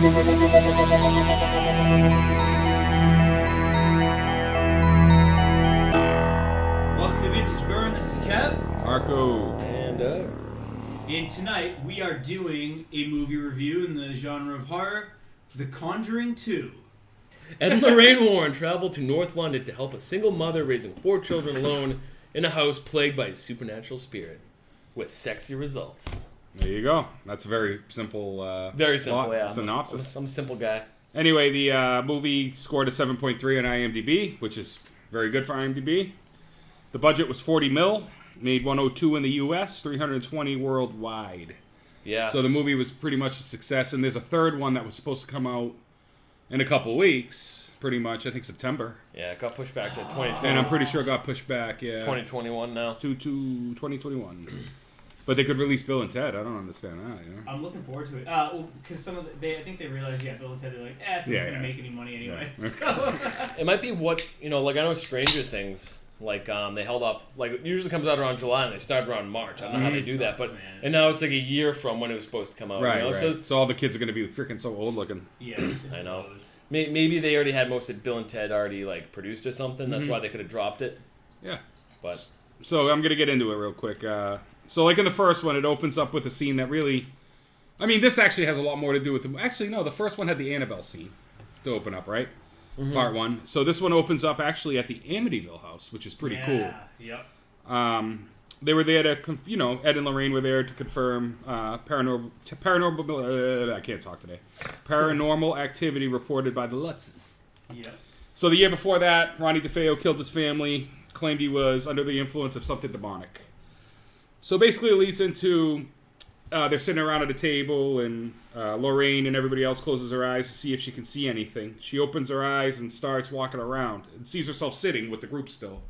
Welcome to Vintage Burn. This is Kev. Marco. And And tonight we are doing a movie review in the genre of horror, The Conjuring II. Ed and Lorraine Warren travel to North London to help a single mother raising 4 children alone in a house plagued by a supernatural spirit, with sexy results. There you go. That's a very simple Very simple, yeah. synopsis. I'm a simple guy. Anyway, the movie scored a 7.3 on IMDb, which is very good for IMDb. The budget was 40 mil, made 102 in the US, 320 worldwide. Yeah. So the movie was pretty much a success, and there's a third one that was supposed to come out in a couple weeks, pretty much, I think September. Yeah, it got pushed back to 2020. And I'm pretty sure it got pushed back, yeah. 2021 now. To 2021. But they could release Bill and Ted. I don't understand that, you know? I'm looking forward to it. Because I think they realized, Bill and Ted, they're like, this isn't going to make any money anyway. Yeah. So. It might be what, like I know Stranger Things, like they held off, like it usually comes out around July and they started around March. I don't know how they do that, but and now it's like a year from when it was supposed to come out. Right, you know? right. So all the kids are going to be freaking so old looking. Yeah, I know. Maybe they already had most of Bill and Ted already like produced or something. That's why they could have dropped it. Yeah. But so I'm going to get into it real quick. So like in the first one, it opens up with a scene that really... I mean, this actually has a lot more to do with... Actually, no, the first one had the Annabelle scene to open up, right? Mm-hmm. Part 1. So this one opens up actually at the Amityville house, which is pretty cool. Yep. They were there to... Ed and Lorraine were there to confirm paranormal... I can't talk today. Paranormal activity reported by the Lutzes. Yep. So the year before that, Ronnie DeFeo killed his family, claimed he was under the influence of something demonic. So basically it leads into, they're sitting around at a table and Lorraine and everybody else closes her eyes to see if she can see anything. She opens her eyes and starts walking around and sees herself sitting with the group still.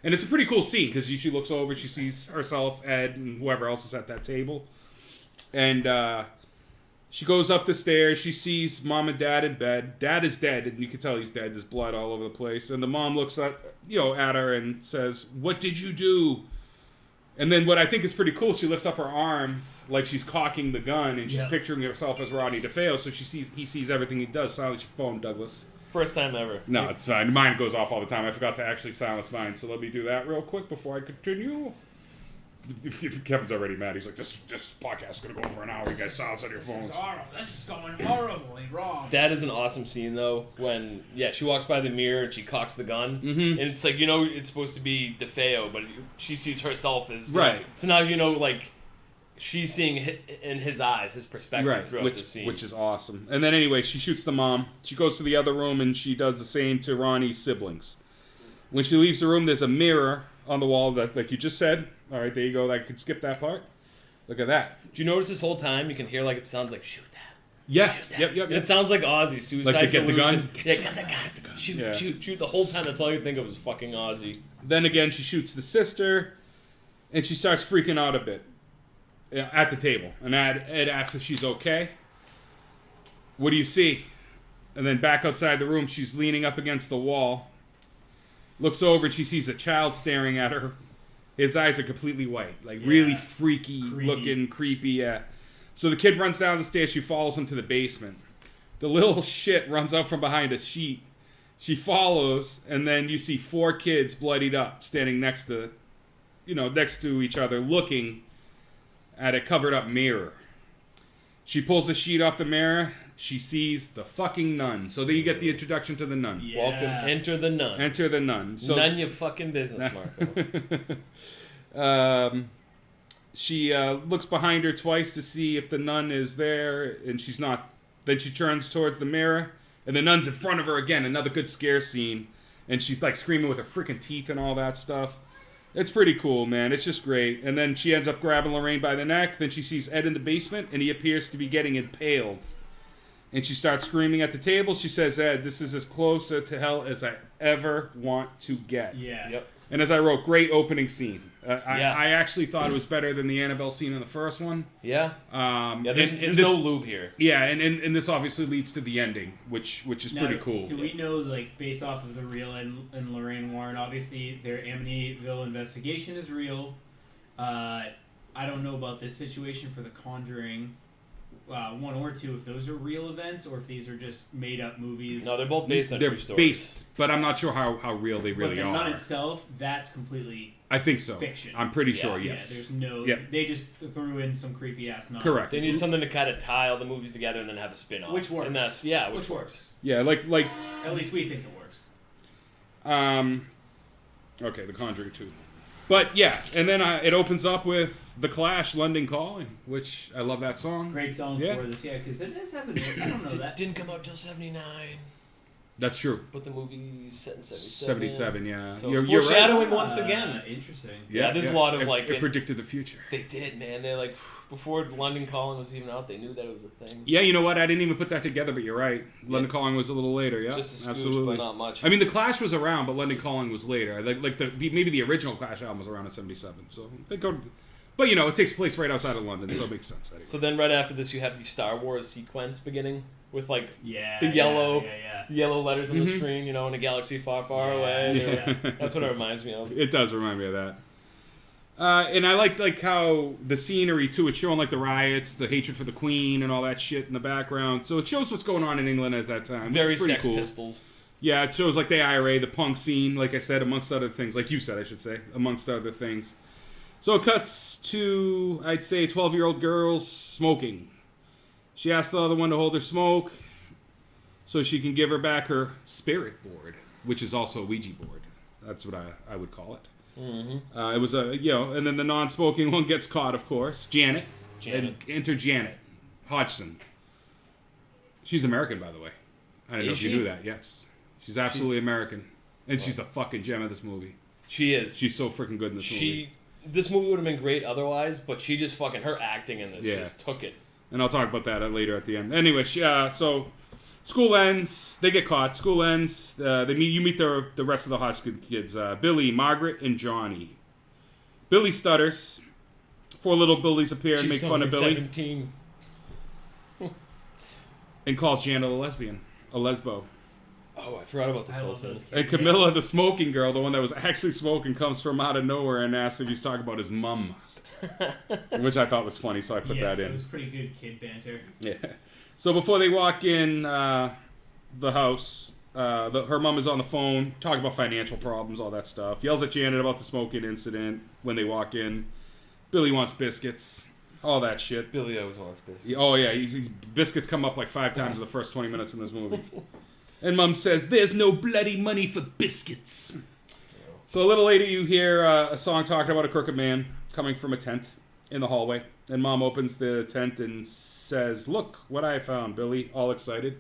And it's a pretty cool scene because she looks over, she sees herself, Ed, and whoever else is at that table. And she goes up the stairs, she sees mom and dad in bed. Dad is dead, and you can tell he's dead. There's blood all over the place. And the mom looks at her and says, "What did you do?" And then what I think is pretty cool, she lifts up her arms like she's cocking the gun, and she's picturing herself as Ronnie DeFeo, so he sees everything he does. Silence your phone, Douglas. first time ever. No, it's fine. Mine goes off all the time. I forgot to actually silence mine, so let me do that real quick before I continue. Kevin's already mad. He's like, this podcast is going to go on for an hour. You guys silence on your phones. This is going horribly wrong. That is an awesome scene, though, when, she walks by the mirror and she cocks the gun. Mm-hmm. And it's like, it's supposed to be DeFeo, but she sees herself as... Right. So now, she's seeing in his eyes, his perspective throughout the scene. Which is awesome. And then anyway, she shoots the mom. She goes to the other room and she does the same to Ronnie's siblings. When she leaves the room, there's a mirror on the wall that, like you just said. All right, there you go. I could skip that part. Look at that. Do you notice this whole time you can hear it sounds like shoot that? Yeah. Shoot that. Yep. It sounds like Ozzy, Suicide Like to get the Solution. gun? Get the gun. Shoot. The whole time that's all you think of is fucking Ozzy. Then again, she shoots the sister, and she starts freaking out a bit at the table. And Ed asks if she's okay. What do you see? And then back outside the room, she's leaning up against the wall. Looks over and she sees a child staring at her. His eyes are completely white. Really freaky looking, creepy. Yeah. So the kid runs down the stairs. She follows him to the basement. The little shit runs out from behind a sheet. She follows, and then you see 4 kids bloodied up, standing next to each other, looking at a covered up mirror. She pulls the sheet off the mirror. She sees the fucking nun. So there you get the introduction to the nun. Yeah. Welcome, enter the nun. Enter the nun. So, none your fucking business, Marco. She looks behind her twice to see if the nun is there, and she's not. Then she turns towards the mirror, and the nun's in front of her again. Another good scare scene. And she's screaming with her freaking teeth and all that stuff. It's pretty cool, man. It's just great. And then she ends up grabbing Lorraine by the neck. Then she sees Ed in the basement, and he appears to be getting impaled. And she starts screaming at the table. She says, "Ed, this is as close to hell as I ever want to get." Yeah. Yep. And as I wrote, great opening scene. I actually thought it was better than the Annabelle scene in the first one. Yeah. There's no lube here. Yeah, and this obviously leads to the ending, which is pretty cool. Do we know, based off of the real and Lorraine Warren, obviously their Amityville investigation is real. I don't know about this situation for The Conjuring. 1 or 2 if those are real events or if these are just made up movies. No, they're both based on They're true stories. based, but I'm not sure how real they really but the are. nun itself, that's completely I think so. fiction. I'm pretty sure. Yes. Yeah, there's no. Yep. They just threw in some creepy ass nun. Correct. They need something to kind of tie all the movies together and then have a spin-off. Which works. And that's which works. Yeah, like At least we think it works. okay, The Conjuring II. But yeah, and then it opens up with The Clash, London Calling, which I love that song. Great song for this, because it does have I don't know that. Didn't come out till 79. That's true. But the movie's set in 77. 77, yeah. So you're foreshadowing right. once again. Interesting. Yeah, there's a lot of it predicted the future. They did, man. They like before London Calling was even out, they knew that it was a thing. Yeah, you know what? I didn't even put that together, but you're right. London Calling was a little later. Yeah, just a scooch, absolutely. but not much. I mean, The Clash was around, but London Calling was later. Like maybe the original Clash album was around in 77. So they go, but it takes place right outside of London, so it makes sense. Anyway. So then, right after this, you have the Star Wars sequence beginning with the the yellow letters on the screen, in a galaxy far, far away. Yeah. That's what it reminds me of. It does remind me of that. And I like how the scenery too. It's showing like the riots, the hatred for the Queen, and all that shit in the background. So it shows what's going on in England at that time. Very which is pretty Sex cool. Pistols. Yeah, it shows like the IRA, the punk scene, like I said, amongst other things. Like you said, I should say, amongst other things. So it cuts to, I'd say, 12-year-old girls smoking. She asks the other one to hold her smoke so she can give her back her spirit board, which is also a Ouija board. That's what I would call it. Mm-hmm. It was and then the non-smoking one gets caught, of course. Janet. Enter Janet Hodgson. She's American, by the way. I didn't know if you knew that. Yes. She's absolutely American. And she's the fucking gem of this movie. She is. She's so freaking good in this movie. This movie would have been great otherwise, but she just her acting in this just took it. And I'll talk about that later at the end. Anyway, so school ends. They get caught. School ends. You meet the rest of the Hodgkin kids. Billy, Margaret, and Johnny. Billy stutters. 4 little bullies appear and make fun of Billy. 17. And calls Janet a lesbian. A lesbo. Oh, I forgot about this whole thing. And Camilla, the smoking girl, the one that was actually smoking, comes from out of nowhere and asks if he's talking about his mum. Which I thought was funny, so I put that in. It was pretty good kid banter. Yeah. So before they walk in the house, her mom is on the phone, talking about financial problems, all that stuff. Yells at Janet about the smoking incident when they walk in. Billy wants biscuits. All that shit. Billy always wants biscuits. Oh, yeah. Biscuits come up like 5 times in the first 20 minutes in this movie. And Mom says, "There's no bloody money for biscuits." So a little later, you hear a song talking about a crooked man coming from a tent in the hallway. And Mom opens the tent and says, "Look what I found, Billy," all excited.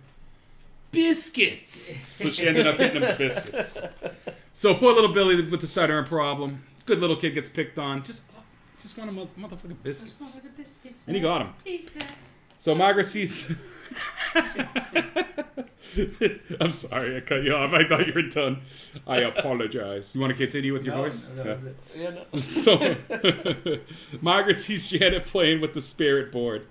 Biscuits! So she ended up getting him biscuits. So poor little Billy with the stuttering problem. Good little kid gets picked on. Just want a motherfucking biscuits. And he got him. So Margaret sees... I'm sorry, I cut you off. I thought you were done. I apologize. You want to continue with your voice? No, that was it. Yeah, no. So, Margaret sees Janet playing with the spirit board.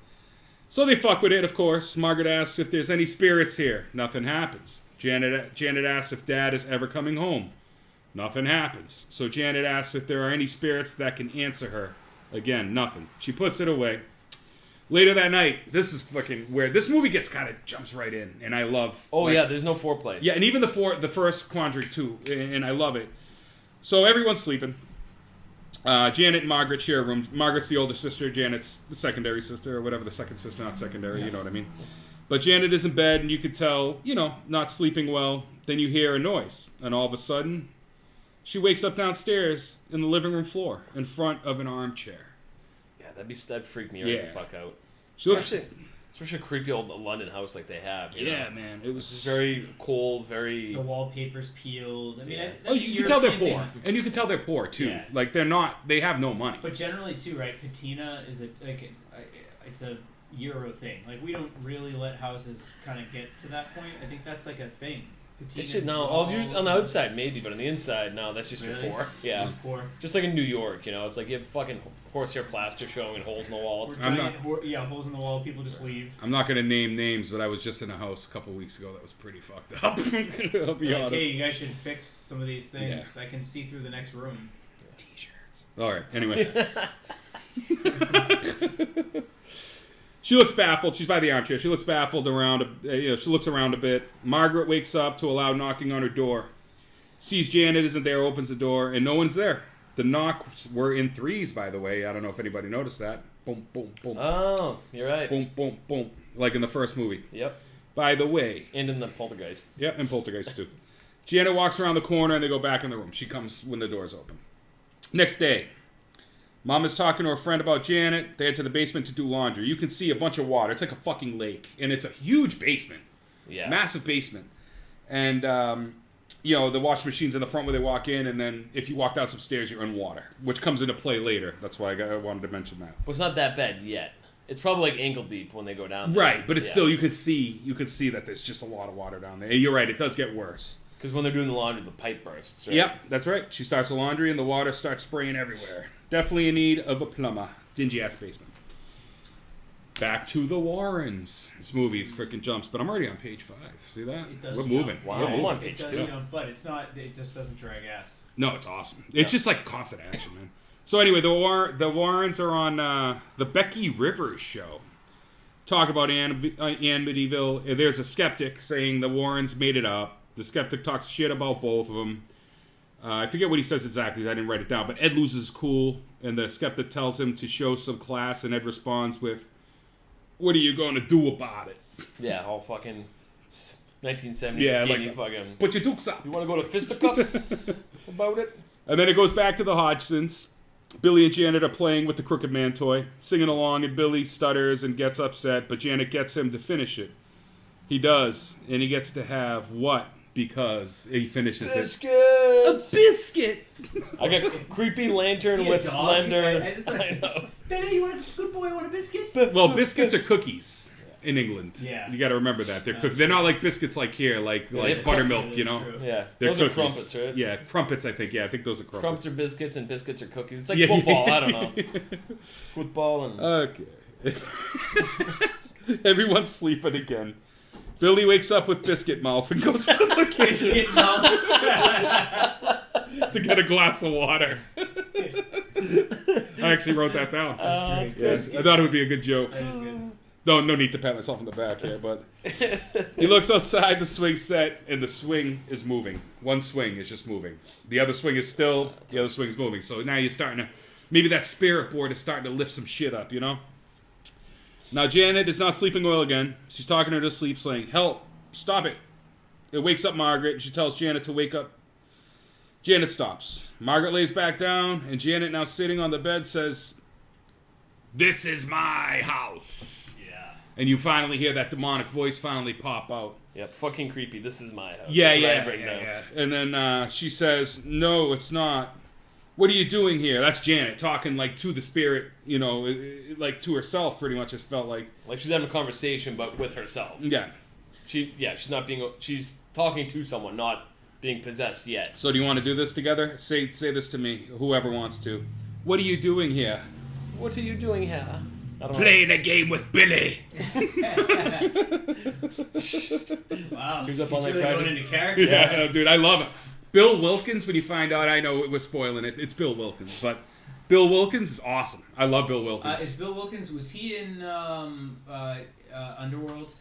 So they fuck with it, of course. Margaret asks if there's any spirits here. Nothing happens. Janet asks if Dad is ever coming home. Nothing happens. So Janet asks if there are any spirits that can answer her. Again, nothing. She puts it away. Later that night, this is fucking weird. This movie jumps right in, and I love... Oh, yeah, there's no foreplay. Yeah, and even the first Conjuring II, and I love it. So everyone's sleeping. Janet and Margaret share a room. Margaret's the older sister. Janet's the secondary sister, or whatever, the second sister, not secondary, you know what I mean. But Janet is in bed, and you could tell, not sleeping well. Then you hear a noise, and all of a sudden, she wakes up downstairs in the living room floor, in front of an armchair. Yeah, that'd freak me right the fuck out. She looks... Especially a creepy old London house like they have. Yeah, man. It was just very cold, very... The wallpaper's peeled. I mean, you can tell they're poor. And you can tell they're poor, too. Yeah. Like, they have no money. But generally, too, right, patina is it's a Euro thing. Like, we don't really let houses kind of get to that point. I think that's like a thing. They should on the outside maybe, but on the inside, no, that's just really? poor. Yeah. Just poor. Just like in New York, it's like you have fucking horsehair plaster showing and holes in the wall. It's holes in the wall, people just leave. I'm not going to name names, but I was just in a house a couple weeks ago that was pretty fucked up. I'll be honest. Hey, you guys should fix some of these things. Yeah. I can see through the next room. T-shirts. Alright, anyway. She looks baffled. She's by the armchair. She looks baffled around. She looks around a bit. Margaret wakes up to a loud knocking on her door. Sees Janet isn't there, opens the door, and no one's there. The knocks were in threes, by the way. I don't know if anybody noticed that. Boom, boom, boom. Oh, you're right. Boom, boom, boom. Like in the first movie. Yep. By the way. And in the Poltergeist. Yep, and Poltergeist too. Janet walks around the corner and they go back in the room. She comes when the door's open. Next day. Mom is talking to her friend about Janet. They head to the basement to do laundry. You can see a bunch of water. It's like a fucking lake. And it's a huge basement. Yeah. Massive basement. And, the washing machine's in the front where they walk in. And then if you walk down some stairs, you're in water. Which comes into play later. That's why I wanted to mention that. Well, it's not that bad yet. It's probably like ankle deep when they go down there. Right, but it's still, you could see that there's just a lot of water down there. And you're right, it does get worse. Because when they're doing the laundry, the pipe bursts. Right? Yep, that's right. She starts the laundry and the water starts spraying everywhere. Definitely in need of a plumber. Dingy-ass basement. Back to the Warrens. This movie freaking jumps, but I'm already on page 5. See that? It does We're jump. moving. Wow, We're I'm moving. on page 2. But it's not. It just doesn't drag ass. No, it's awesome. It's just like constant action, man. So anyway, the Warrens are on the Becky Rivers show. Talk about Amityville. There's a skeptic saying the Warrens made it up. The skeptic talks shit about both of them. I forget what he says exactly. I didn't write it down. But Ed loses cool, and the skeptic tells him to show some class, and Ed responds with, "What are you going to do about it?" Yeah, all fucking 1970s. Yeah, skinny like fucking. Put your dukes up. You want to go to fisticuffs about it? And then it goes back to the Hodgsons. Billy and Janet are playing with the Crooked Man toy, singing along, and Billy stutters and gets upset, but Janet gets him to finish it. He does, and he gets to have what? Because he finishes Biscuits! it. A biscuit! I got a creepy lantern See a with dog? slender. I know. Billy, you want a good boy? Want a biscuit? Well, biscuits are cookies in England. Yeah. You got to remember that. They're cookies. They're not like biscuits like here, like have buttermilk, cookies, you know? true. Yeah, They're those cookies. are crumpets, right? Yeah, crumpets, I think. Yeah, I think those are crumpets. Crumpets are biscuits and biscuits are cookies. It's like Yeah. football. I don't know. Football and. Okay. Everyone's sleeping again. Billy wakes up with biscuit mouth and goes to the kitchen to get a glass of water. I actually wrote that down. That's good. Yes, I thought it would be a good joke. That is good. No need to pat myself on the back here, but he looks outside the swing set, and the swing is moving. One swing is just moving. The other swing is still, the other swing is moving. So now you're starting to, maybe that spirit board is starting to lift some shit up, you know? Now Janet is not sleeping well again. She's talking her to sleep, saying, "Help, stop it." It wakes up Margaret, and she tells Janet to wake up. Janet stops. Margaret lays back down, and Janet, now sitting on the bed, says, "This is my house." Yeah. And you finally hear that demonic voice finally pop out. Yep, fucking creepy. This is my house. Yeah, That's what I yeah, have written down. yeah. And then she says, "No, it's not. What are you doing here?" That's Janet talking like to the spirit, you know, like to herself pretty much, it felt like. Like she's having a conversation, but with herself. Yeah. She's not being. She's talking to someone, not being possessed yet. So do you want to do this together? Say this to me, whoever wants to. What are you doing here? What are you doing here? I don't Playing a game with Billy. Wow. Who's up He's on that really practice? going into character. Yeah, dude, I love it. Bill Wilkins, when you find out, I know it was spoiling it. It's Bill Wilkins, but Bill Wilkins is awesome. I love Bill Wilkins. Is Bill Wilkins, was he in Underworld?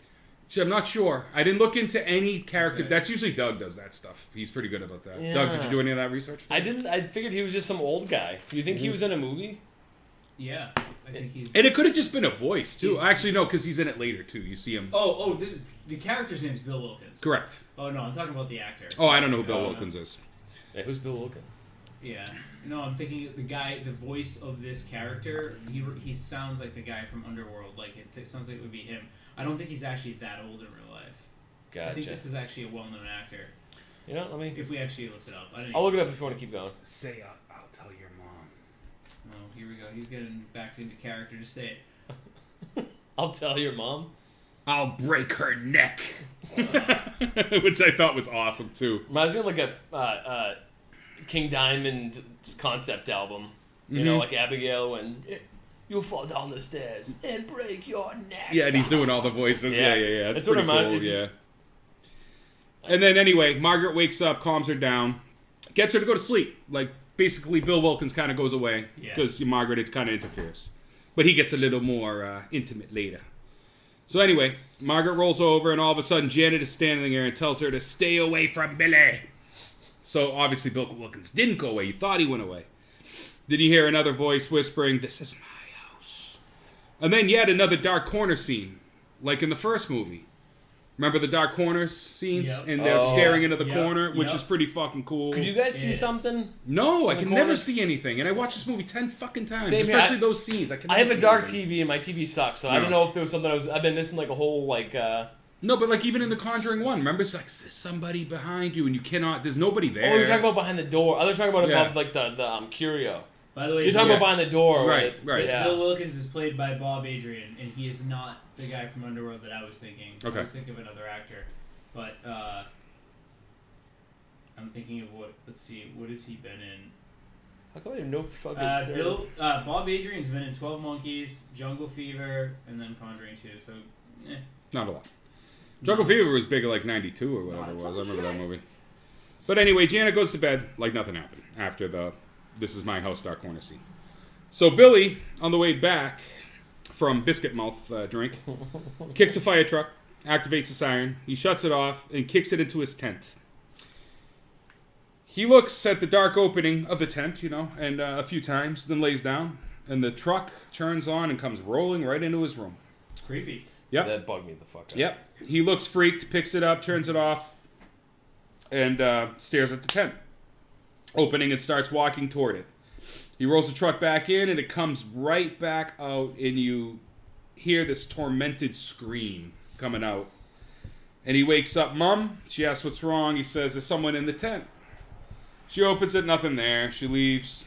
I'm not sure. I didn't look into any character. That's usually Doug does that stuff. He's pretty good about that. Yeah. Doug, did you do any of that research? I didn't. I figured he was just some old guy. Do you think he was in a movie? Yeah. I think he's... And it could have just been a voice, too. Actually, no, because he's in it later, too. You see him. Oh, this is, the character's name is Bill Wilkins. Correct. Oh, no, I'm talking about the actor. Oh, I don't know who Bill Oh, Wilkins is. Yeah, who's Bill Wilkins? Yeah. No, I'm thinking the guy, the voice of this character, he sounds like the guy from Underworld. Like, it sounds like it would be him. I don't think he's actually that old in real life. Gotcha. I think this is actually a well-known actor. You know, let me. If we actually looked it up. I'll look it up if you want to keep going. Say, I'll tell your mom. Oh, here we go. He's getting back into character. Just say it. I'll tell your mom. I'll break her neck. Which I thought was awesome, too. Reminds me of like a King Diamond's concept album. You know, like Abigail and you'll fall down the stairs and break your neck. Yeah, and he's doing all the voices. Yeah. That's what pretty reminded cool, me. yeah. And then anyway, Margaret wakes up, calms her down, gets her to go to sleep. Like, basically, Bill Wilkins kind of goes away because Margaret kind of interferes. But he gets a little more intimate later. So anyway, Margaret rolls over, and all of a sudden Janet is standing there and tells her to stay away from Billy. So obviously Bill Wilkins didn't go away. You thought he went away. Then you hear another voice whispering, "This is my house." And then yet another dark corner scene, like in the first movie. Remember the dark corners scenes? Yep. And they're staring into the corner, which is pretty fucking cool. Could you guys see something? No, I can never see anything. And I watched this movie 10 fucking times. Same here. Especially those scenes. I have a dark TV and my TV sucks, so I don't know if there was something I've been missing, like a whole, like... No, but like even in the Conjuring 1, remember it's like there's somebody behind you and you cannot, there's nobody there. Oh, you're talking about behind the door. I was talking about above, like, the curio. By the way, you're talking about behind the door, right? Yeah. Bill Wilkins is played by Bob Adrian, and he is not the guy from Underworld that I was thinking. Okay. I was thinking of another actor. But I'm thinking of what has he been in? How come I have no fucking Bob Adrian's been in 12 Monkeys, Jungle Fever, and then Conjuring II, so not a lot. Jungle Fever was big at like 92 or whatever it was. I remember that movie. But anyway, Janet goes to bed like nothing happened after the "This is my house" dark corner scene. So Billy, on the way back from Biscuit Mouth drink, kicks a fire truck, activates the siren, he shuts it off, and kicks it into his tent. He looks at the dark opening of the tent, and a few times, then lays down, and the truck turns on and comes rolling right into his room. Creepy. Yep. That bugged me the fuck out. Yep. He looks freaked, picks it up, turns it off, and stares at the tent opening and starts walking toward it. He rolls the truck back in, and it comes right back out, and you hear this tormented scream coming out. And he wakes up Mom. She asks what's wrong. He says, "There's someone in the tent." She opens it, nothing there. She leaves.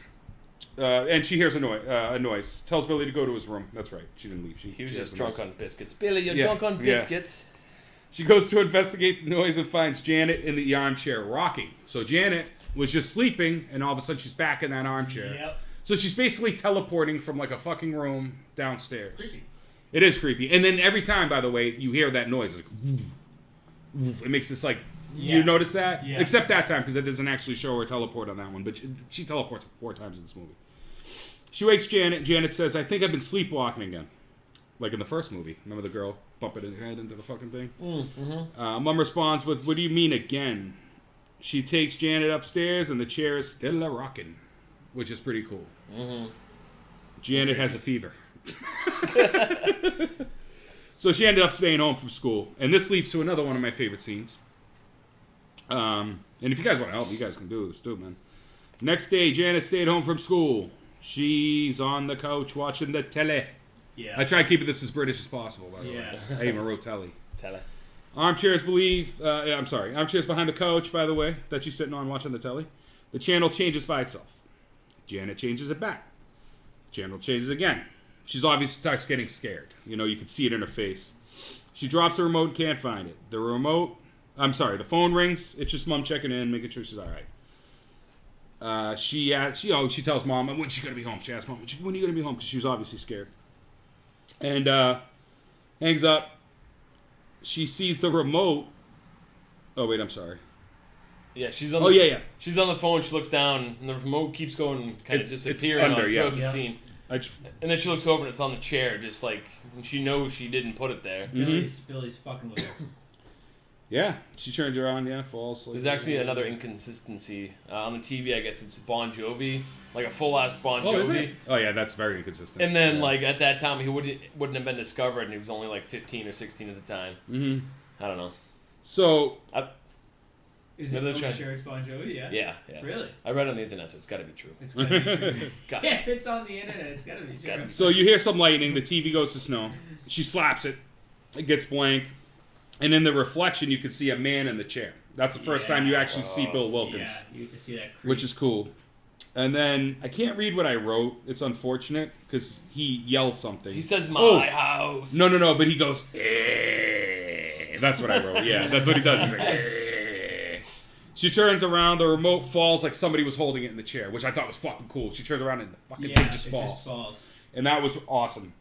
And she hears a noise. Tells Billy to go to his room. That's right. She didn't leave. He was just drunk on biscuits. Billy, you're drunk on biscuits. Yeah. She goes to investigate the noise and finds Janet in the armchair rocking. So Janet was just sleeping, and all of a sudden she's back in that armchair. Yep. So she's basically teleporting from like a fucking room downstairs. Creepy. It is creepy. And then every time, by the way, you hear that noise. Like, woof, woof, it makes this like... Yeah. You notice that? Yeah. Except that time, because it doesn't actually show her teleport on that one. But she teleports 4 times in this movie. She wakes Janet. Janet says, "I think I've been sleepwalking again." Like in the first movie. Remember the girl bumping her head into the fucking thing? Mm-hmm. Mom responds with, "What do you mean again?" She takes Janet upstairs, and the chair is still a-rocking, which is pretty cool. Mm-hmm. Janet has a fever. So she ended up staying home from school. And this leads to another one of my favorite scenes. And if you guys want to help, you guys can do this too, man. Next day, Janet stayed home from school. She's on the couch watching the telly. Yeah. I try to keep this as British as possible, by the way. I even wrote telly. Armchairs behind the couch, by the way, that she's sitting on watching the telly. The channel changes by itself. Janet changes it back. Channel changes again. She's obviously starts getting scared. You can see it in her face. She drops the remote and can't find it. The phone rings. It's just Mom checking in, making sure she's all right. She tells Mom, "When's she gonna be home?" She asks Mom, "When are you gonna be home?" Because she was obviously scared. And hangs up. She sees the remote. Oh wait, I'm sorry. Yeah, she's on. She's on the phone. She looks down, and the remote keeps going, kind of disappearing throughout the scene. And then she looks over, and it's on the chair, just like she knows she didn't put it there. Billy's fucking with her. Yeah, she turns around, falls. There's actually another inconsistency. On the TV, I guess it's Bon Jovi. Like a full-ass Bon Jovi. Is it? Oh, yeah, that's very inconsistent. And then, at that time, he wouldn't have been discovered, and he was only, 15 or 16 at the time. Mm-hmm. I don't know. So... Is it sure it's Bon Jovi? Yeah? Yeah. Really? I read it on the internet, so it's got to be true. It's got to be true. If it's on the internet, it's got to be true. So you hear some lightning, the TV goes to snow. She slaps it. It gets blank. And in the reflection, you can see a man in the chair. That's the first time you actually see Bill Wilkins. Yeah, you can see that creep. Which is cool. And then, I can't read what I wrote. It's unfortunate, because he yells something. He says, "My house." No, but he goes, "Eh." That's what I wrote. Yeah, that's what he does. He's like, "Eh." She turns around, the remote falls like somebody was holding it in the chair, which I thought was fucking cool. She turns around and the fucking thing just falls. And that was awesome.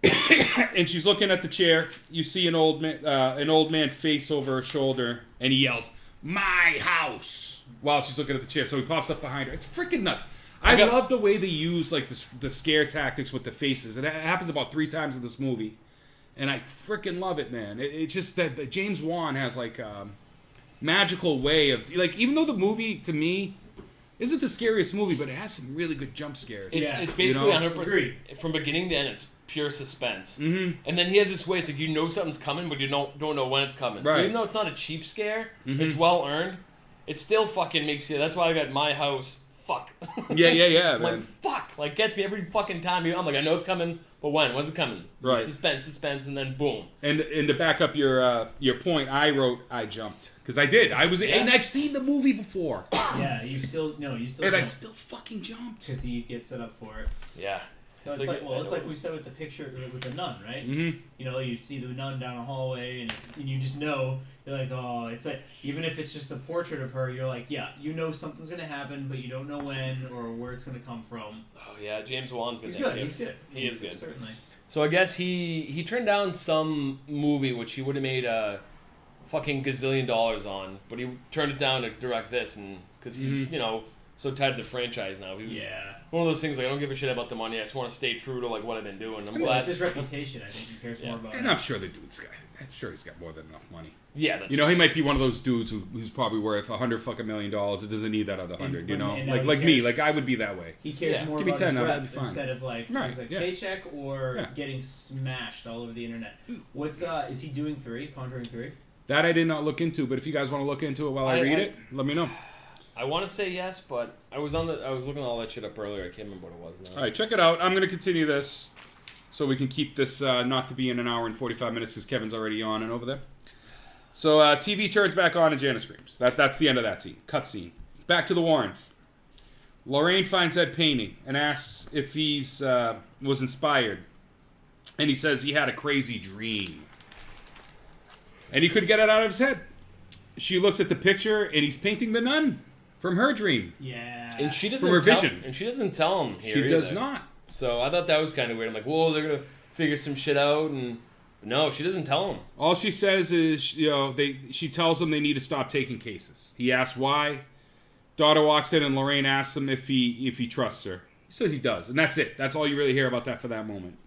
And she's looking at the chair. You see an old man face over her shoulder, and he yells, "My house!" while she's looking at the chair. So he pops up behind her. It's freaking nuts. I love the way they use the scare tactics with the faces. It happens about 3 times in this movie. And I freaking love it, man. It's just that James Wan has like a magical way of like, even though the movie to me isn't the scariest movie, but it has some really good jump scares. It's basically 100% from beginning to end. It's pure suspense. And then he has this way. It's like you know something's coming, but you don't know when it's coming. Right. So even though it's not a cheap scare, it's well earned. It still fucking makes you. That's why I got My House. Fuck. Yeah. Man. Like fuck. Like gets me every fucking time. I'm like I know it's coming. But when? When's it coming? Right. Suspense, and then boom. And to back up your point, I jumped because I did. I was, and I've seen the movie before. Yeah, you still. And jumped. I still fucking jumped because you get set up for it. Yeah. No, it's like we said with the picture with the nun, right? You know, you see the nun down a hallway, and you just know you're like, oh, it's like even if it's just a portrait of her, you're like, yeah, you know something's gonna happen, but you don't know when or where it's gonna come from. Oh yeah, James Wan's good. He's good. He is good. Certainly. So I guess he turned down some movie which he would have made a fucking gazillion dollars on, but he turned it down to direct this, and because he's so tied to the franchise now. He was one of those things like I don't give a shit about the money. I just want to stay true to like what I've been doing. I'm glad it's his reputation. I think he cares more about. And I'm sure the dude's guy. I'm sure he's got more than enough money. Yeah, that's he might be one of those dudes who's probably worth $100 million. It doesn't need that other 100. Like me, like I would be that way. He cares more Give me about 10 his that'd be fine. instead of like paycheck or getting smashed all over the internet. What's is he doing 3? Conjuring 3? That I did not look into, but if you guys want to look into it while I read it, let me know. I want to say yes, but I was looking all that shit up earlier. I can't remember what it was now. All right, check it out. I'm going to continue this so we can keep this not to be in an hour and 45 minutes because Kevin's already yawning over there. So TV turns back on and Janet screams. That's the end of that scene. Cut scene. Back to the Warrens. Lorraine finds Ed painting and asks if he's was inspired. And he says he had a crazy dream. And he couldn't get it out of his head. She looks at the picture and he's painting the nun from her dream. Yeah. And she doesn't from her vision. And she doesn't tell him here She does either. not. So I thought that was kind of weird. I'm like, whoa, they're going to figure some shit out. And no, she doesn't tell him. All she says is, she tells him they need to stop taking cases. He asks why. Daughter walks in and Lorraine asks him if he trusts her. He says he does. And that's it. That's all you really hear about that for that moment.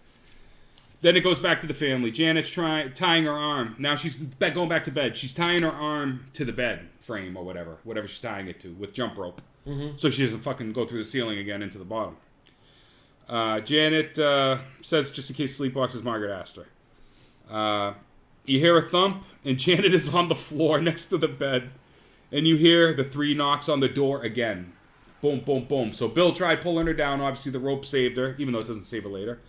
Then it goes back to the family. Janet's tying her arm. Now she's going back to bed. She's tying her arm to the bed frame or whatever she's tying it to with jump rope. So she doesn't fucking go through the ceiling again into the bottom. Janet says, just in case sleepwalks, as Margaret asked her. You hear a thump, and Janet is on the floor next to the bed. And you hear the 3 knocks on the door again. Boom, boom, boom. So Bill tried pulling her down. Obviously, the rope saved her, even though it doesn't save her later.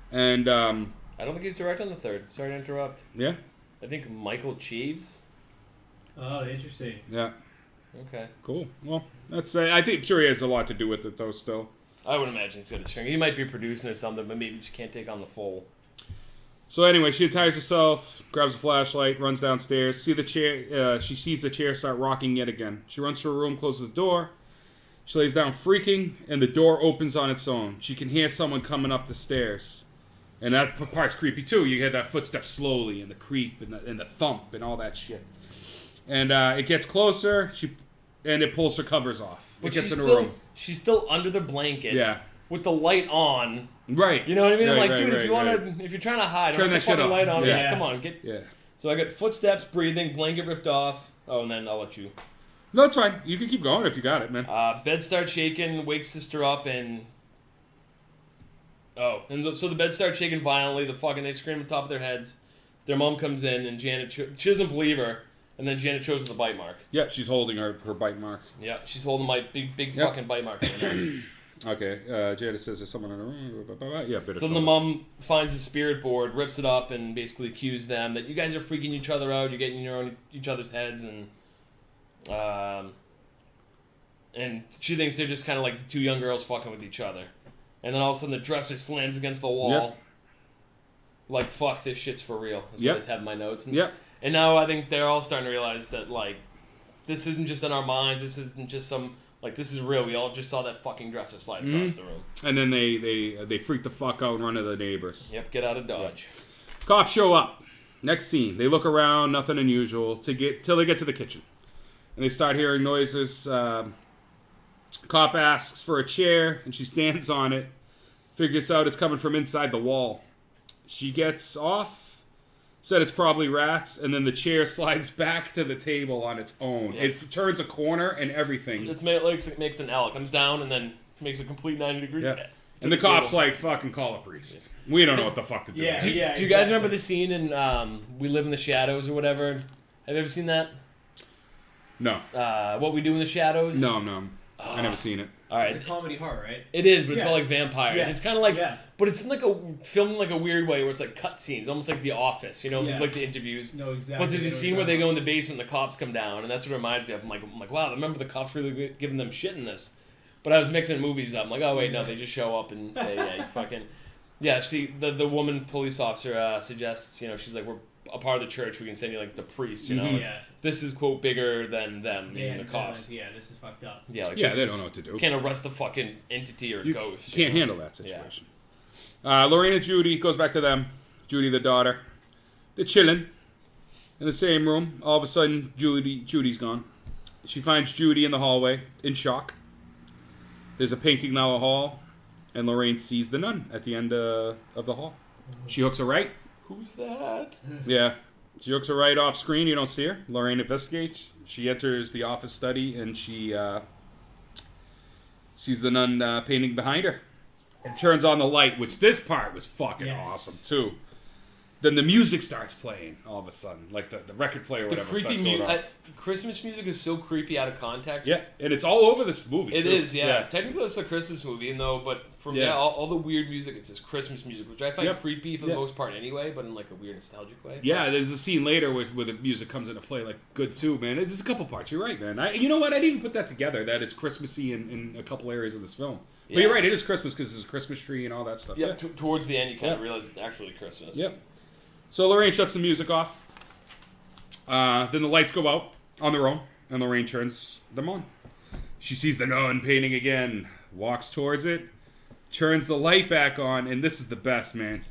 And I don't think he's direct on the 3rd. Sorry to interrupt. Yeah? I think Michael Cheeves. Oh, interesting. Yeah. Okay. Cool. Well, I'm sure he has a lot to do with it, though, still. I would imagine he's got a string. He might be producing or something, but maybe he just can't take on the full. So anyway, she attires herself, grabs a flashlight, runs downstairs. She sees the chair start rocking yet again. She runs to her room, closes the door. She lays down freaking, and the door opens on its own. She can hear someone coming up the stairs. And that part's creepy, too. You hear that footstep slowly, and the creep, and the thump, and all that shit. And it gets closer, and it pulls her covers off. But it gets in her room. She's still under the blanket. Yeah. With the light on. Right. You know what I mean? Right, I'm like, dude, if you're trying to hide, turn that shit off. Light on. Yeah. Come on, Yeah. So I got footsteps, breathing, blanket ripped off. Oh, and then I'll let you. No, it's fine. You can keep going if you got it, man. Bed starts shaking, wakes sister up, and so the bed starts shaking violently. They scream at the top of their heads. Their mom comes in, and Janet, she doesn't believe her, and then Janet shows her the bite mark. Yeah, she's holding her bite mark. Yeah, she's holding my big fucking bite mark. Okay, Janet says there's someone in the room. Yeah, so the mom finds the spirit board, rips it up, and basically accuses them that you guys are freaking each other out. You're getting in each other's heads, and she thinks they're just kind of like 2 young girls fucking with each other. And then all of a sudden the dresser slams against the wall. Yep. Like, fuck, this shit's for real. Is yep. what I have in my notes. And now I think they're all starting to realize that, like, this isn't just in our minds. This isn't just some, like, this is real. We all just saw that fucking dresser slide across the room. And then they freak the fuck out and run to the neighbors. Yep, get out of Dodge. Yep. Cops show up. Next scene. They look around, nothing unusual, till they get to the kitchen. And they start hearing noises. Cop asks for a chair, and she stands on it. Figures out it's coming from inside the wall. She gets off, said it's probably rats, and then the chair slides back to the table on its own. Yeah. It turns a corner and everything. It's made like it makes an L. It comes down and then makes a complete 90-degree. Yeah. And the cops like, fucking call a priest. We don't know what the fuck to do. Yeah. Do you guys remember the scene in We Live in the Shadows or whatever? Have you ever seen that? No. What We Do in the Shadows? No. I never seen it. All right. It's a comedy horror, right? It is, but it's Yeah. called like vampires. Yes. It's kind of like, Yeah. but it's in like filmed in like a weird way where it's like cut scenes, almost like The Office, you know, Yeah. like the interviews. No, exactly. But there's a scene where they go in the basement and the cops come down, and that's what it reminds me of. I'm like, wow, I remember the cops really giving them shit in this. But I was mixing movies up. I'm like, oh wait, no, they just show up and say, yeah, you fucking, yeah. See, the woman police officer suggests, you know, she's like, we're a part of the church. We can send you like the priest, you know. Mhm. Yeah. This is quote bigger than them, Yeah, meaning the cops. yeah, this is fucked up. Yeah, like Yeah, this they is- don't know what to do. Can't arrest a fucking entity or You ghost. can't know? handle that situation. Lorraine and Judy, goes back to them. Judy, the daughter. They're chilling in the same room. All of a sudden, Judy's gone. She finds Judy in the hallway, in shock. There's a painting down the hall, and Lorraine sees the nun at the end of the hall. She hooks her right. Who's that? Yeah. She hooks her right off screen. You don't see her. Lorraine investigates. She enters the office study, and she sees the nun painting behind her. And turns on the light, which this part was fucking Yes. awesome, too. Then the music starts playing all of a sudden. Like the record player or The whatever creepy starts going music. off. Christmas music is so creepy out of context. Yeah, and it's all over this movie, It too. is, yeah. Technically, it's a Christmas movie, though. But from all the weird music, it's just Christmas music, which I find creepy for the most part, anyway. But in like a weird nostalgic way. Yeah, there's a scene later where the music comes into play, like, good too, man. There's a couple parts. You're right, man. You know what? I didn't even put that together, that it's Christmassy in a couple areas of this film. But Yeah. you're right, it is Christmas because there's a Christmas tree and all that stuff. Yeah. Yeah. Towards the end, you kind of realize it's actually Christmas. Yep. So Lorraine shuts the music off. Then the lights go out on their own, and Lorraine turns them on. She sees the nun painting again, walks towards it, turns the light back on, and this is the best, man.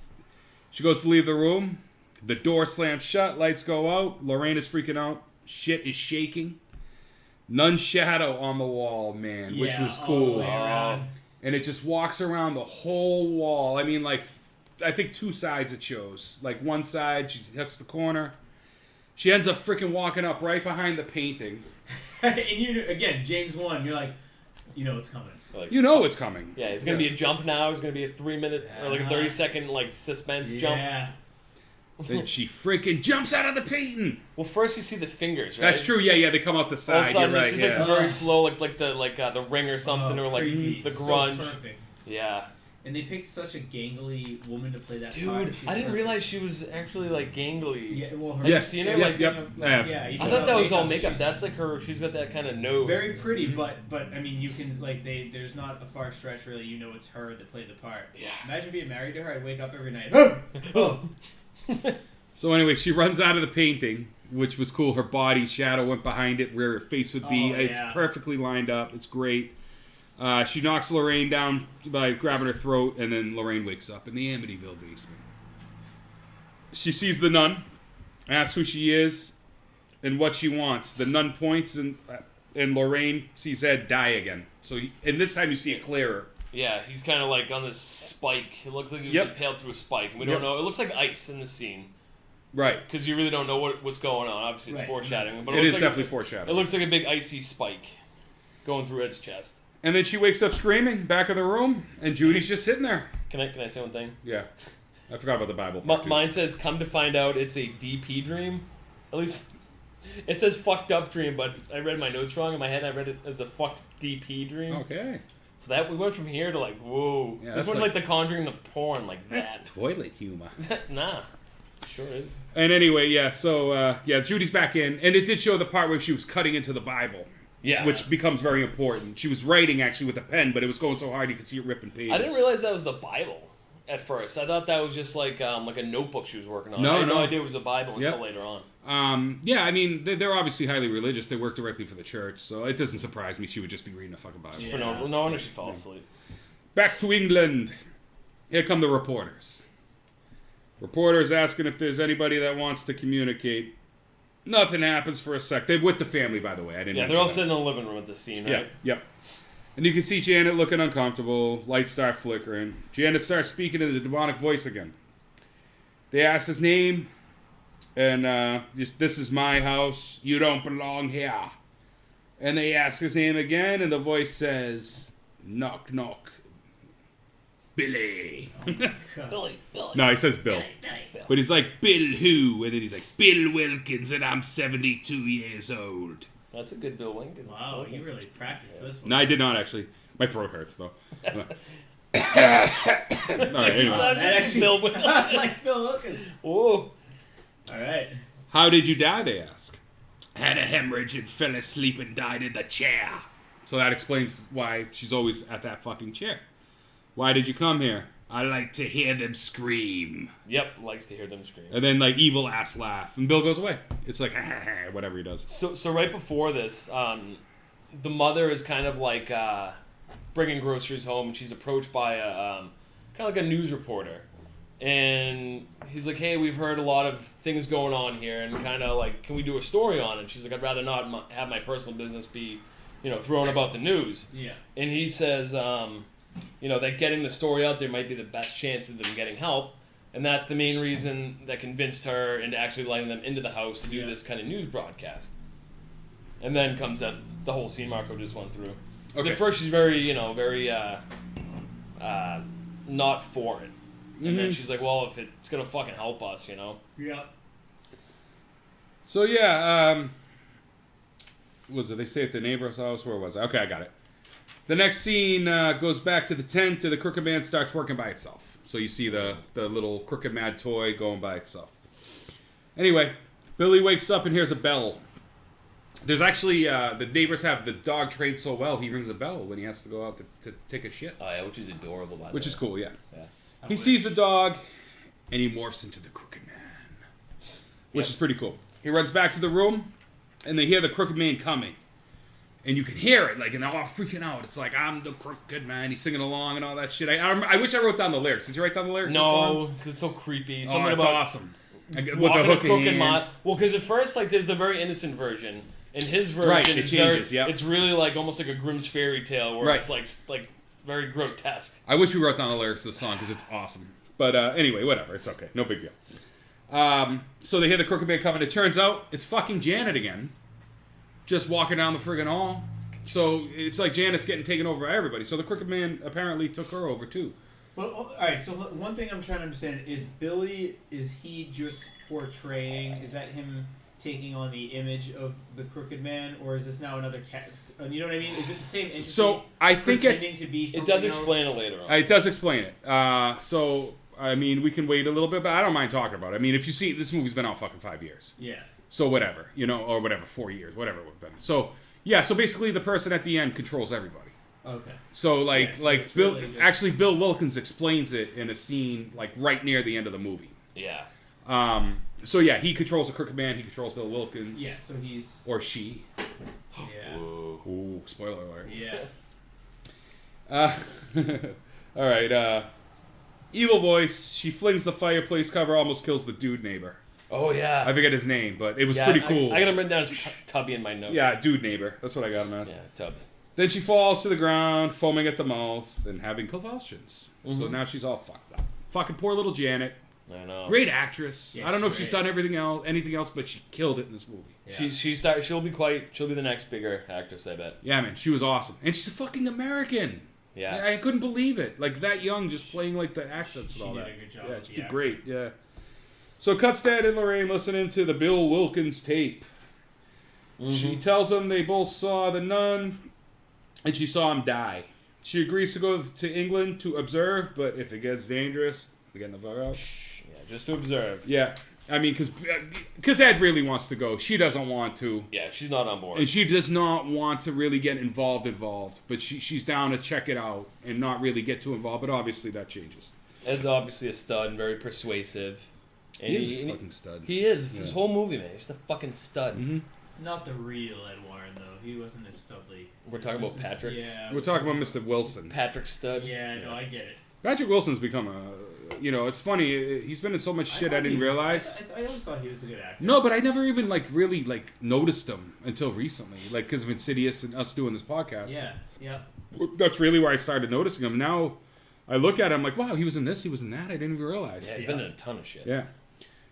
She goes to leave the room. The door slams shut, lights go out. Lorraine is freaking out. Shit is shaking. Nun's shadow on the wall, man, which was all cool. the way around. And it just walks around the whole wall. I mean, like, I think two sides it shows. Like, one side, she hooks the corner. She ends up freaking walking up right behind the painting. And again, James 1, you're like, you know it's coming. Like, You know it's coming. yeah, it's gonna be a jump now. It's gonna be a 3-minute or like a 30-second like suspense jump. Yeah. Then she freaking jumps out of the painting. Well, first you see the fingers, right? That's true. Yeah, they come out the All of side. a sudden, You're right. it's just like Yeah. this very slow, like the ring or something, or like creepy. the So grunge. perfect. Yeah. And they picked such a gangly woman to play that Dude, part. She's I didn't perfect. realize she was actually like gangly. Yeah, well, her Have you seen her? Yep, Like, yep. I have. Yeah, you I took thought out that was all makeup. she's That's like her. She's got that kind of nose. very pretty, but I mean, you can like there's not a far stretch really. You know, it's her that played the part. Yeah. Imagine being married to her. I'd wake up every night. Oh. So anyway, she runs out of the painting, which was cool. Her body shadow went behind it where her face would be. Oh, It's yeah. perfectly lined up. It's great. She knocks Lorraine down by grabbing her throat, and then Lorraine wakes up in the Amityville basement. She sees the nun, asks who she is, and what she wants. The nun points, and Lorraine sees Ed die again. So, and this time you see it clearer. Yeah, he's kind of like on this spike. It looks like he was Yep. impaled through a spike. And we Yep. don't know. It looks like ice in the scene. Right. Because you really don't know what's going on. Obviously, it's Right. foreshadowing. But It looks is like definitely foreshadowing. It looks like a big icy spike going through Ed's chest. And then she wakes up screaming, back of the room, and Judy's just sitting there. Can I say one thing? Yeah. I forgot about the Bible part, too. Mine says, "Come to find out, it's a DP dream." At least it says "fucked up dream," but I read my notes wrong in my head. I read it as a fucked DP dream. Okay. So that we went from here to like, whoa. Yeah, This that's went like- like the Conjuring, the porn, like That's that. toilet humor. Nah, sure is. And anyway, yeah, so, Judy's back in. And it did show the part where she was cutting into the Bible. Yeah. Which becomes very important. She was writing, actually, with a pen, but it was going so hard you could see it ripping pages. I didn't realize that was the Bible at first. I thought that was just like a notebook she was working on. No, I had no no. idea it was a Bible until Yep. later on. Yeah, I mean, they're obviously highly religious. They work directly for the church, so it doesn't surprise me she would just be reading a fucking Bible. Yeah. For no wonder she fell asleep. Back to England. Here come the reporters. Reporters asking if there's anybody that wants to communicate. Nothing happens for a sec. They're with the family, by the way. I didn't. Yeah, mention they're all that. sitting in the living room at this scene, right? Yep. And you can see Janet looking uncomfortable. Lights start flickering. Janet starts speaking in the demonic voice again. They asked his name, and just, this is my house. You don't belong here. And they ask his name again, and the voice says, knock, knock. Billy. Billy. No, he says Bill. Bill. But he's like, Bill who? And then he's like, Bill Wilkins, and I'm 72 years old. That's a good Bill Wilkins. Wow, you really practiced this one. No, I did not, actually. My throat hurts, though. All right, anyway. That actually Bill Wilkins. like Bill Wilkins. Whoa. All right. How did you die, they ask. Had a hemorrhage and fell asleep and died in the chair. So that explains why she's always at that fucking chair. Why did you come here? I like to hear them scream. Yep, likes to hear them scream. And then, like, evil ass laugh. And Bill goes away. It's like, whatever he does. So right before this, the mother is kind of like bringing groceries home, and she's approached by a kind of like a news reporter. And he's like, hey, we've heard a lot of things going on here, and kind of like, can we do a story on it? And she's like, I'd rather not have my personal business be, thrown about the news. Yeah. And he says, that getting the story out there might be the best chance of them getting help. And that's the main reason that convinced her into actually letting them into the house to do this kind of news broadcast. And then comes that the whole scene Marco just went through. Okay. At first she's very, very not for it. And then she's like, well, if it's going to fucking help us, Yeah. So, yeah, was it? They say at the neighbor's house? Where was I? Okay, I got it. The next scene goes back to the tent, and the Crooked Man starts working by itself. So you see the little Crooked Man toy going by itself. Anyway, Billy wakes up and hears a bell. There's actually, the neighbors have the dog trained so well, he rings a bell when he has to go out to take a shit. Oh, yeah, which is adorable, by the way. Which is cool, yeah. Yeah. He sees the dog, and he morphs into the Crooked Man, which is pretty cool. He runs back to the room, and they hear the Crooked Man coming. And you can hear it, like, and they're all freaking out. It's like, I'm the Crooked Man. He's singing along and all that shit. I wish I wrote down the lyrics. Did you write down the lyrics? No, because it's so creepy. Something it's awesome. With the hook in hand. Well, because at first, like, there's the very innocent version. And his version right, it changes, yeah. It's really like almost like a Grimm's fairy tale where it's like very grotesque. I wish we wrote down the lyrics to the song because it's awesome. But anyway, whatever. It's okay. No big deal. So they hear the Crooked Man coming. It turns out it's fucking Janet again. Just walking down the friggin' hall. So it's like Janet's getting taken over by everybody. So the Crooked Man apparently took her over too. Well, all right. So one thing I'm trying to understand is Billy. Is he just portraying? Is that him taking on the image of the Crooked Man, or is this now another cat? You know what I mean? Is it the same entity? So I think pretending to be something it does explain it later on. It does explain it. So I mean, we can wait a little bit, but I don't mind talking about it. I mean, if you see, this movie's been out fucking 5 years. Yeah. So whatever, or whatever, 4 years, whatever it would have been. So yeah, so basically the person at the end controls everybody. Okay. So Bill, really just... actually Bill Wilkins explains it in a scene like right near the end of the movie. Yeah. So yeah, he controls the Crooked Man. He controls Bill Wilkins. Yeah. So he's or she. Yeah. Ooh, spoiler alert. Yeah. All right. Evil voice. She flings the fireplace cover, almost kills the dude neighbor. Oh yeah. I forget his name, but it was pretty cool. I got him written down as Tubby in my notes. Yeah, dude neighbor. That's what I got him as. Yeah, Tubbs. Then she falls to the ground, foaming at the mouth and having convulsions. Mm-hmm. So now she's all fucked up. Fucking poor little Janet. I know. Great actress. Yeah, I don't know if she's done anything else, but she killed it in this movie. Yeah. She'll be the next bigger actress, I bet. Yeah, man, she was awesome, and she's a fucking American. Yeah, I couldn't believe it. Like that young, just playing like the accents and all that. She did a good job. Yeah, she did great. Yeah. So cuts Dad and Lorraine listening to the Bill Wilkins tape. Mm-hmm. She tells them they both saw the nun, and she saw him die. She agrees to go to England to observe, but if it gets dangerous, we're getting the fuck out. Yeah, just to observe. Yeah. I mean, because Ed really wants to go. She doesn't want to. Yeah, she's not on board. And she does not want to really get involved. But she's down to check it out and not really get too involved. But obviously that changes. Ed's obviously a stud and very persuasive. And he is a fucking stud. He is. Yeah. This whole movie, man. He's just a fucking stud. Mm-hmm. Not the real Ed Warren, though. He wasn't as studly. We're talking about Patrick? Yeah. We're talking about Mr. Wilson. Patrick Stud? Yeah, no, I get it. Patrick Wilson's become it's funny. He's been in so much shit I didn't realize. I always thought he was a good actor. No, but I never even really noticed him until recently, because of Insidious and us doing this podcast. Yeah, yeah. That's really where I started noticing him. Now I look at him like, wow, he was in this, he was in that. I didn't even realize. Yeah, he's been in a ton of shit. Yeah.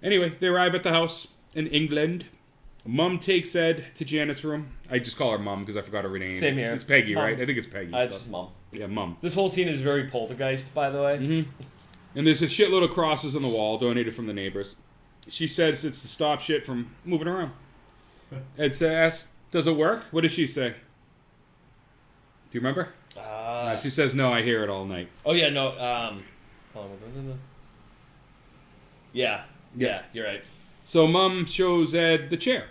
Anyway, they arrive at the house in England. Mom takes Ed to Janet's room. I just call her Mom because I forgot her name. Same here. It's Peggy, Mom. right? I think it's Peggy. It's Mom. Yeah, Mom. This whole scene is very poltergeist, by the way. Mm-hmm. And there's a shitload of crosses on the wall donated from the neighbors. She says it's to stop shit from moving around. Ed says, does it work? What does she say? Do you remember? She says, no, I hear it all night. Oh, yeah, no. Yeah, you're right. So Mom shows Ed the chair.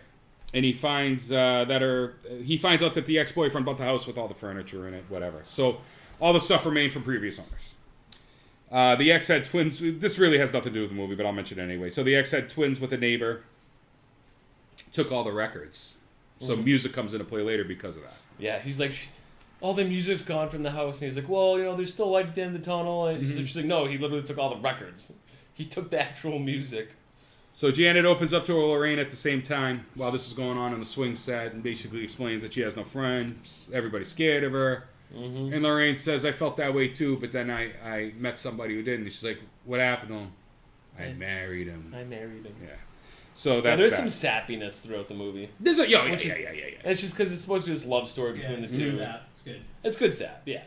And he finds out that the ex-boyfriend bought the house with all the furniture in it, whatever. So all the stuff remained from previous owners. The ex had twins. This really has nothing to do with the movie, but I'll mention it anyway. So the ex had twins with a neighbor. Took all the records. So music comes into play later because of that. Yeah, he's like, all the music's gone from the house. And he's like, well, there's still light at the end of the tunnel. And she's like, no, he literally took all the records. He took the actual music. So Janet opens up to Lorraine at the same time while this is going on the swing set and basically explains that she has no friends. Everybody's scared of her. Mm-hmm. And Lorraine says, I felt that way too, but then I met somebody who didn't. And she's like, what happened to him? I married him. Yeah. So that's there's some sappiness throughout the movie. There's yeah. It's just because it's supposed to be this love story between the two. It's good. It's good sap, yeah.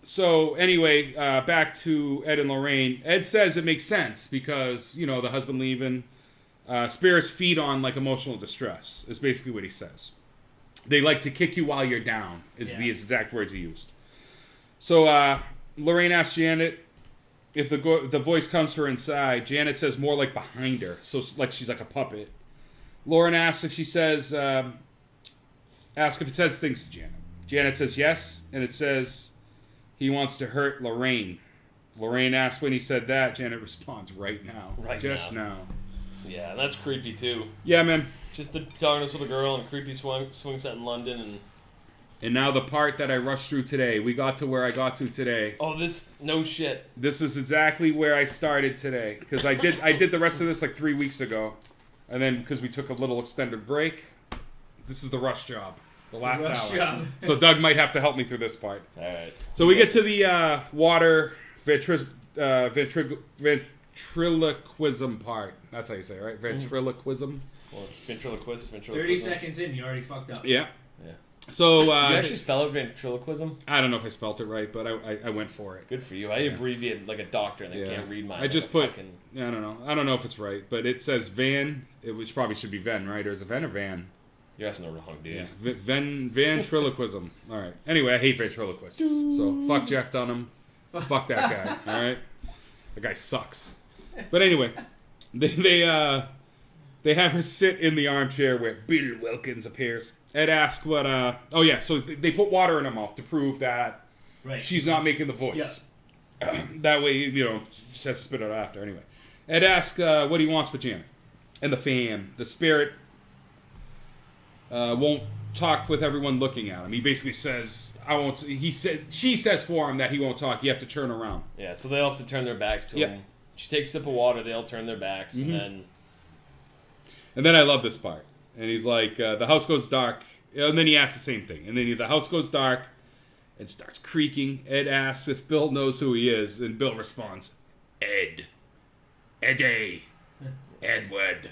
So anyway, back to Ed and Lorraine. Ed says it makes sense because, the husband leaving. Spirits feed on like emotional distress is basically what he says. They like to kick you while you're down is the exact words he used. So Lorraine asks Janet if the voice comes from inside. Janet says more like behind her. So like she's like a puppet. Lauren asks if she says, ask if it says things to Janet. Janet says yes, and it says he wants to hurt Lorraine. Lorraine asks when he said that. Janet responds right now. Just now. Yeah, and that's creepy too. Yeah, man. Just talking to this little girl in a creepy swing set in London. And now the part that I rushed through today. We got to where I got to today. Oh, no shit. This is exactly where I started today. Because I did the rest of this like 3 weeks ago. And then because we took a little extended break, this is the rush job. The last hour. So Doug might have to help me through this part. All right. So we get to the water ventriloquism part. That's how you say it, right? Ventriloquism. Or ventriloquist. 30 seconds in, you already fucked up. Yeah. So, did you actually spell it ventriloquism? I don't know if I spelled it right, but I went for it. Good for you. I abbreviated like a doctor and I can't read mine. I just put... I don't know. I don't know if it's right, but it says Van. Which probably should be Ven, right? Or is it Ven or Van? You're asking the wrong dude. Yeah. Ventriloquism. All right. Anyway, I hate ventriloquists. So, fuck Jeff Dunham. Fuck that guy. All right? That guy sucks. But anyway, they have her sit in the armchair where Bill Wilkins appears. Ed asks what, so they put water in her mouth to prove that she's not making the voice. Yeah. That way, she has to spit it out after. Anyway, Ed asks what he wants with Janet. And the spirit, won't talk with everyone looking at him. He basically says, she says for him that he won't talk. You have to turn around. Yeah, so they all have to turn their backs to him. She takes a sip of water, they all turn their backs, and then I love this part. And he's like, the house goes dark. And then he asks the same thing. And then the house goes dark and starts creaking. Ed asks if Bill knows who he is. And Bill responds, Ed. Eddie. Edward.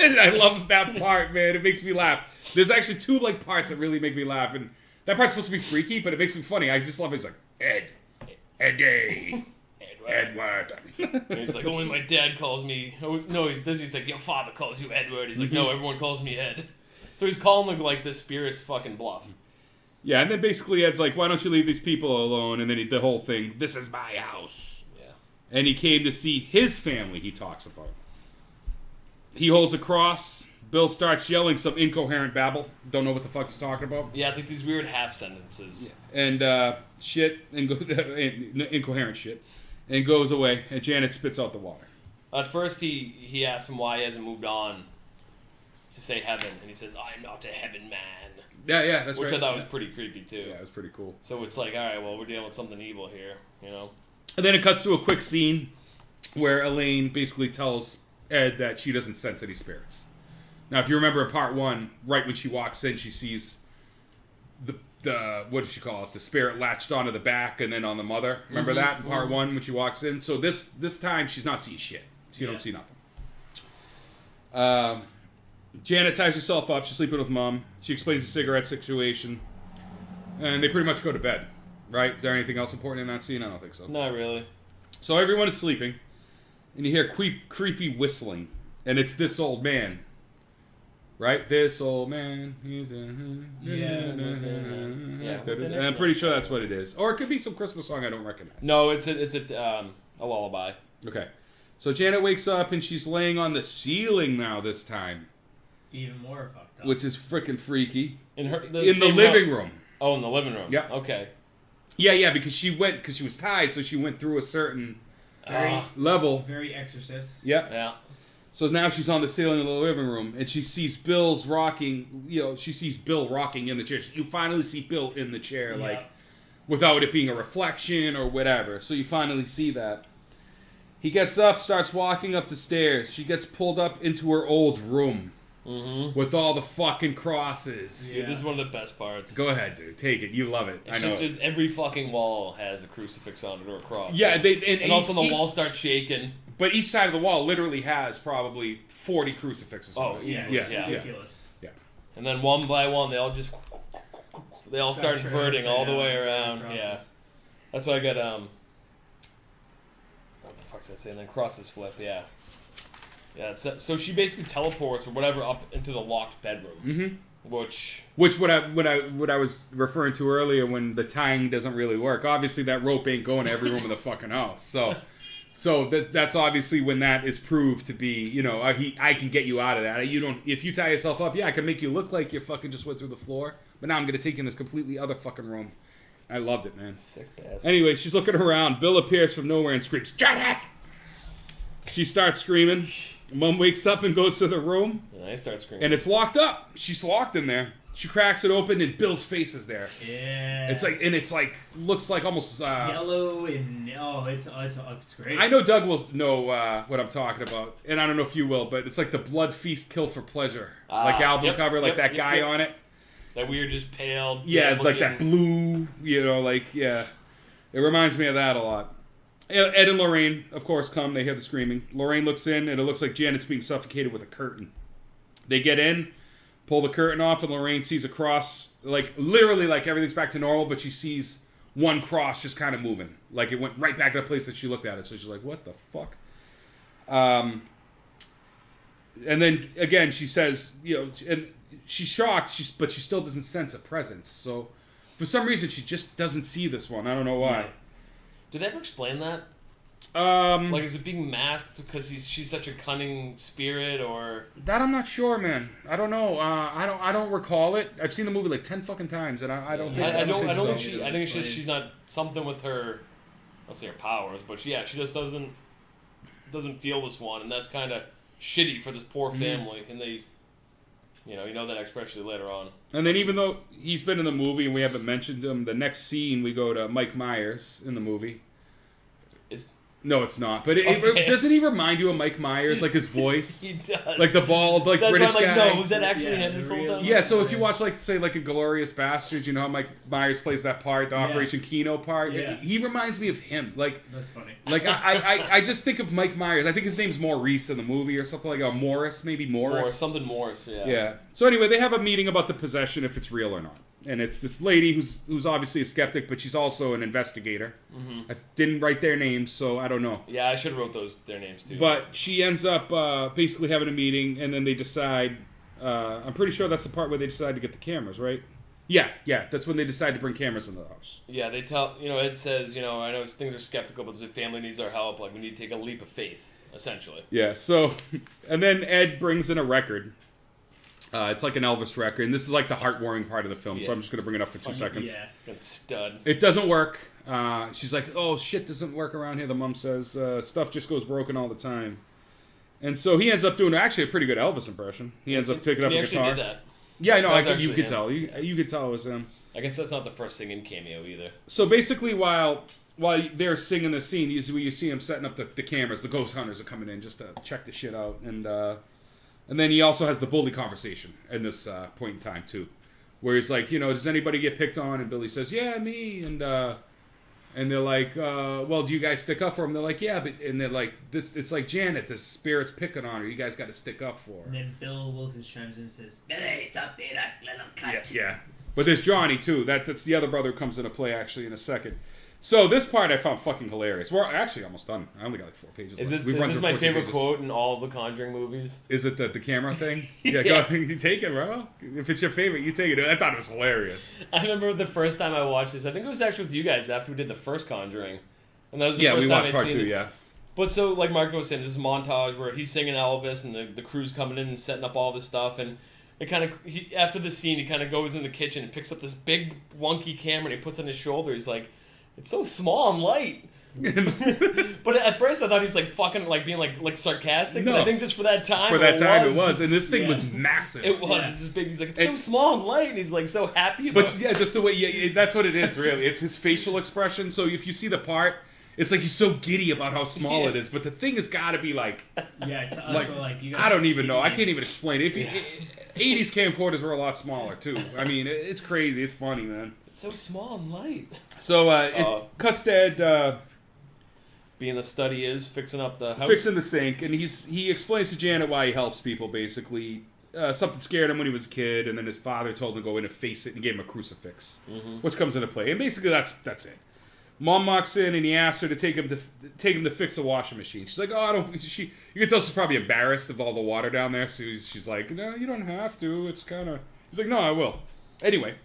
And I love that part, man. It makes me laugh. There's actually two parts that really make me laugh. And that part's supposed to be freaky, but it makes me funny. I just love it. He's like, Ed. Eddie. Edward. And he's like, only my dad calls me. Oh, no, he's like, your father calls you Edward. He's like, no, everyone calls me Ed. So he's calling the spirit's fucking bluff. Yeah, and then basically Ed's like, why don't you leave these people alone? And then the whole thing, this is my house. Yeah. And he came to see his family, he talks about. He holds a cross. Bill starts yelling some incoherent babble. Don't know what the fuck he's talking about. Yeah, it's like these weird half sentences. Yeah. And shit, and incoherent shit. And goes away, and Janet spits out the water. At first, he asks him why he hasn't moved on to say heaven, and he says, I'm not a heaven man. Yeah, that's right. Which I thought was pretty creepy, too. Yeah, it was pretty cool. So it's like, all right, well, we're dealing with something evil here, And then it cuts to a quick scene where Elaine basically tells Ed that she doesn't sense any spirits. Now, if you remember in part one, right when she walks in, she sees the what did she call it? The spirit latched onto the back and then on the mother. Remember that in part one when she walks in? So this time she's not seeing shit. She don't see nothing. Janet ties herself up. She's sleeping with Mom. She explains the cigarette situation. And they pretty much go to bed. Right? Is there anything else important in that scene? I don't think so. Not really. So everyone is sleeping. And you hear creepy whistling. And it's this old man. Right? This old man. Yeah. I'm pretty sure that's what it is. Or it could be some Christmas song I don't recognize. No, it's a lullaby. Okay. So Janet wakes up and she's laying on the ceiling now this time. Even more fucked up. Which is freaking freaky. In the living room. Oh, in the living room. Yeah. Okay. Yeah, because she was tied, so she went through a certain level. Very Exorcist. Yeah. So now she's on the ceiling of the living room, and she sees Bill's rocking. She sees Bill rocking in the chair. You finally see Bill in the chair, without it being a reflection or whatever. So you finally see that. He gets up, starts walking up the stairs. She gets pulled up into her old room with all the fucking crosses. Yeah, this is one of the best parts. Go ahead, dude. Take it. You love it. I know. It's just every fucking wall has a crucifix on it or a cross. Yeah, and also the walls start shaking. But each side of the wall literally has probably 40 crucifixes. Oh, yeah. Ridiculous. Yeah. And then one by one, they all start inverting all the way around. Yeah. That's why I got what the fuck's that saying? Then crosses flip. Yeah. Yeah. So she basically teleports or whatever up into the locked bedroom. Mm-hmm. Which what I was referring to earlier when the tying doesn't really work. Obviously that rope ain't going to every room in the fucking house. So that's obviously when that is proved to be, I can get you out of that. If you tie yourself up, I can make you look like you fucking just went through the floor. But now I'm gonna take you in this completely other fucking room. I loved it, man. Sick bastard. Anyway, she's looking around. Bill appears from nowhere and screams, "Janet!" She starts screaming. Mom wakes up and goes to the room. And I start screaming. And it's locked up. She's locked in there. She cracks it open and Bill's face is there. Yeah. It's like looks like almost yellow and it's great. I know Doug will know what I'm talking about, and I don't know if you will, but it's like the blood feast, kill for pleasure, like album cover, like that guy on it. That weird, just pale. Yeah, like that blue. It reminds me of that a lot. Ed and Lorraine, of course, come. They hear the screaming. Lorraine looks in, and it looks like Janet's being suffocated with a curtain. They get in, pull the curtain off, and Lorraine sees a cross, literally everything's back to normal, but she sees one cross just kind of moving. Like it went right back to the place that she looked at it. So she's like, what the fuck? And then, again, she says, and she's shocked, but she still doesn't sense a presence. So for some reason, she just doesn't see this one. I don't know why. Did they ever explain that? Is it being masked because she's such a cunning spirit, or that I'm not sure, man. I don't know. I don't recall it. I've seen the movie 10 fucking times, and I don't think I don't think so. I think it's just she's not something with her. I'll say her powers, but she just doesn't feel this one, and that's kind of shitty for this poor family. And they, you know that especially later on. And then even though he's been in the movie and we haven't mentioned him, the next scene we go to Mike Myers in the movie. No, it's not. But doesn't he remind you of Mike Myers, like his voice? He does. Like the bald, British guy. No, was that actually him this whole time? Yeah, so if you watch, say, Inglourious Bastards, you know how Mike Myers plays that part, the Operation Kino part? Yeah. He reminds me of him. That's funny. I just think of Mike Myers. I think his name's Maurice in the movie or something like that. Morris, maybe Morris. Morris, yeah. Yeah. So anyway, they have a meeting about the possession, if it's real or not. And it's this lady who's obviously a skeptic, but she's also an investigator. Mm-hmm. I didn't write their names, so I don't know. Yeah, I should have wrote their names too. But she ends up basically having a meeting, and then they decide. I'm pretty sure that's the part where they decide to get the cameras, right? Yeah, that's when they decide to bring cameras into the house. Yeah, they tell Ed says, I know things are skeptical, but the family needs our help. We need to take a leap of faith, essentially. Yeah. So, and then Ed brings in a record. It's like an Elvis record, and this is the heart-warming part of the film, so I'm just going to bring it up for 2 seconds. Yeah, that's stud. It doesn't work. She's like, oh, shit doesn't work around here, the mom says. Stuff just goes broken all the time. And so he ends up doing actually a pretty good Elvis impression. He ends up picking up a guitar. Did that. Yeah, I know. You could tell. You could tell it was him. I guess that's not the first singing cameo either. So basically, while they're singing the scene, you see him setting up the cameras. The ghost hunters are coming in just to check the shit out. And then he also has the bully conversation in this point in time, too. Where he's like, does anybody get picked on? And Billy says, yeah, me. And And they're like, well, do you guys stick up for him? They're like, yeah, but and they're like, this. It's like Janet, the spirit's picking on her. You guys got to stick up for her. And then Bill Wilkins chimes in and says, Billy, stop being a little cunt. Yeah. But there's Johnny too. That's the other brother who comes into play actually in a second. So this part I found fucking hilarious. We're actually almost done. I only got like 4 pages. Is left. this my favorite quote in all of the Conjuring movies? Is it the camera thing? Yeah, Yeah. Go, you take it, bro. If it's your favorite, you take it. I thought it was hilarious. I remember the first time I watched this. I think it was actually with you guys after we did the first Conjuring, and that was the Yeah, first we time watched I'd part seen 2. it. Yeah. But so, like Marco was saying, this montage where he's singing Elvis and the crew's coming in and setting up all this stuff, and it kind of after the scene, he kind of goes in the kitchen and picks up this big wonky camera and he puts it on his shoulder. He's like, "It's so small and light." But at first, I thought he was like fucking like being like sarcastic. No. But I think just for that time, it was, and this thing was Yeah. massive. It was. Yeah. It's this big. He's like, it's so small and light, and he's like so happy about. But yeah, just the way. Yeah, that's what it is. Really, it's his facial expression. So if you see the part, it's like he's so giddy about how small Yeah. it is. But the thing has got to be like, Yeah, to us, like, we're like, you I don't even know. I can't even explain it. 80s camcorders were a lot smaller too. I mean, it's crazy. It's funny, man. It's so small and light. So it cuts to Ed Being the study is fixing up the house. fixing the sink, and he explains to Janet why he helps people. Basically, something scared him when he was a kid, and then his father told him to go in and face it, and gave him a crucifix, which comes into play. And basically, that's it. Mom walks in, and he asks her to take him to fix the washing machine. She's like, "Oh, I don't." You can tell she's probably embarrassed of all the water down there. So she's like, "No, you don't have to. It's kind of." He's like, "No, I will." Anyway,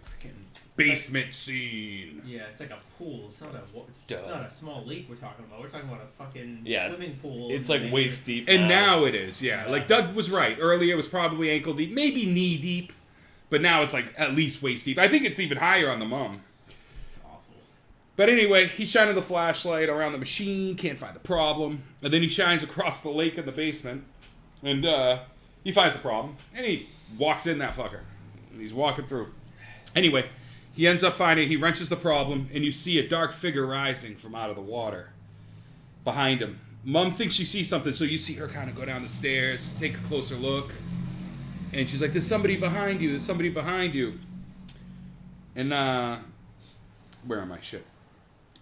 basement scene. Yeah, it's like a pool. It's not a small lake we're talking about. We're talking about a fucking swimming pool. It's like waist deep. And now it is, yeah. Like Doug was right. Earlier it was probably ankle deep, maybe knee deep, but now it's like at least waist deep. I think it's even higher on the mom. It's awful. But anyway, he's shining the flashlight around the machine, can't find the problem. And then he shines across the lake in the basement, and he finds the problem. And he walks in that fucker. And he's walking through. Anyway, he ends up finding, he wrenches the problem, and you see a dark figure rising from out of the water behind him. Mom thinks she sees something, so you see her kind of go down the stairs, take a closer look. And she's like, "There's somebody behind you, there's somebody behind you." And, where am I? Shit.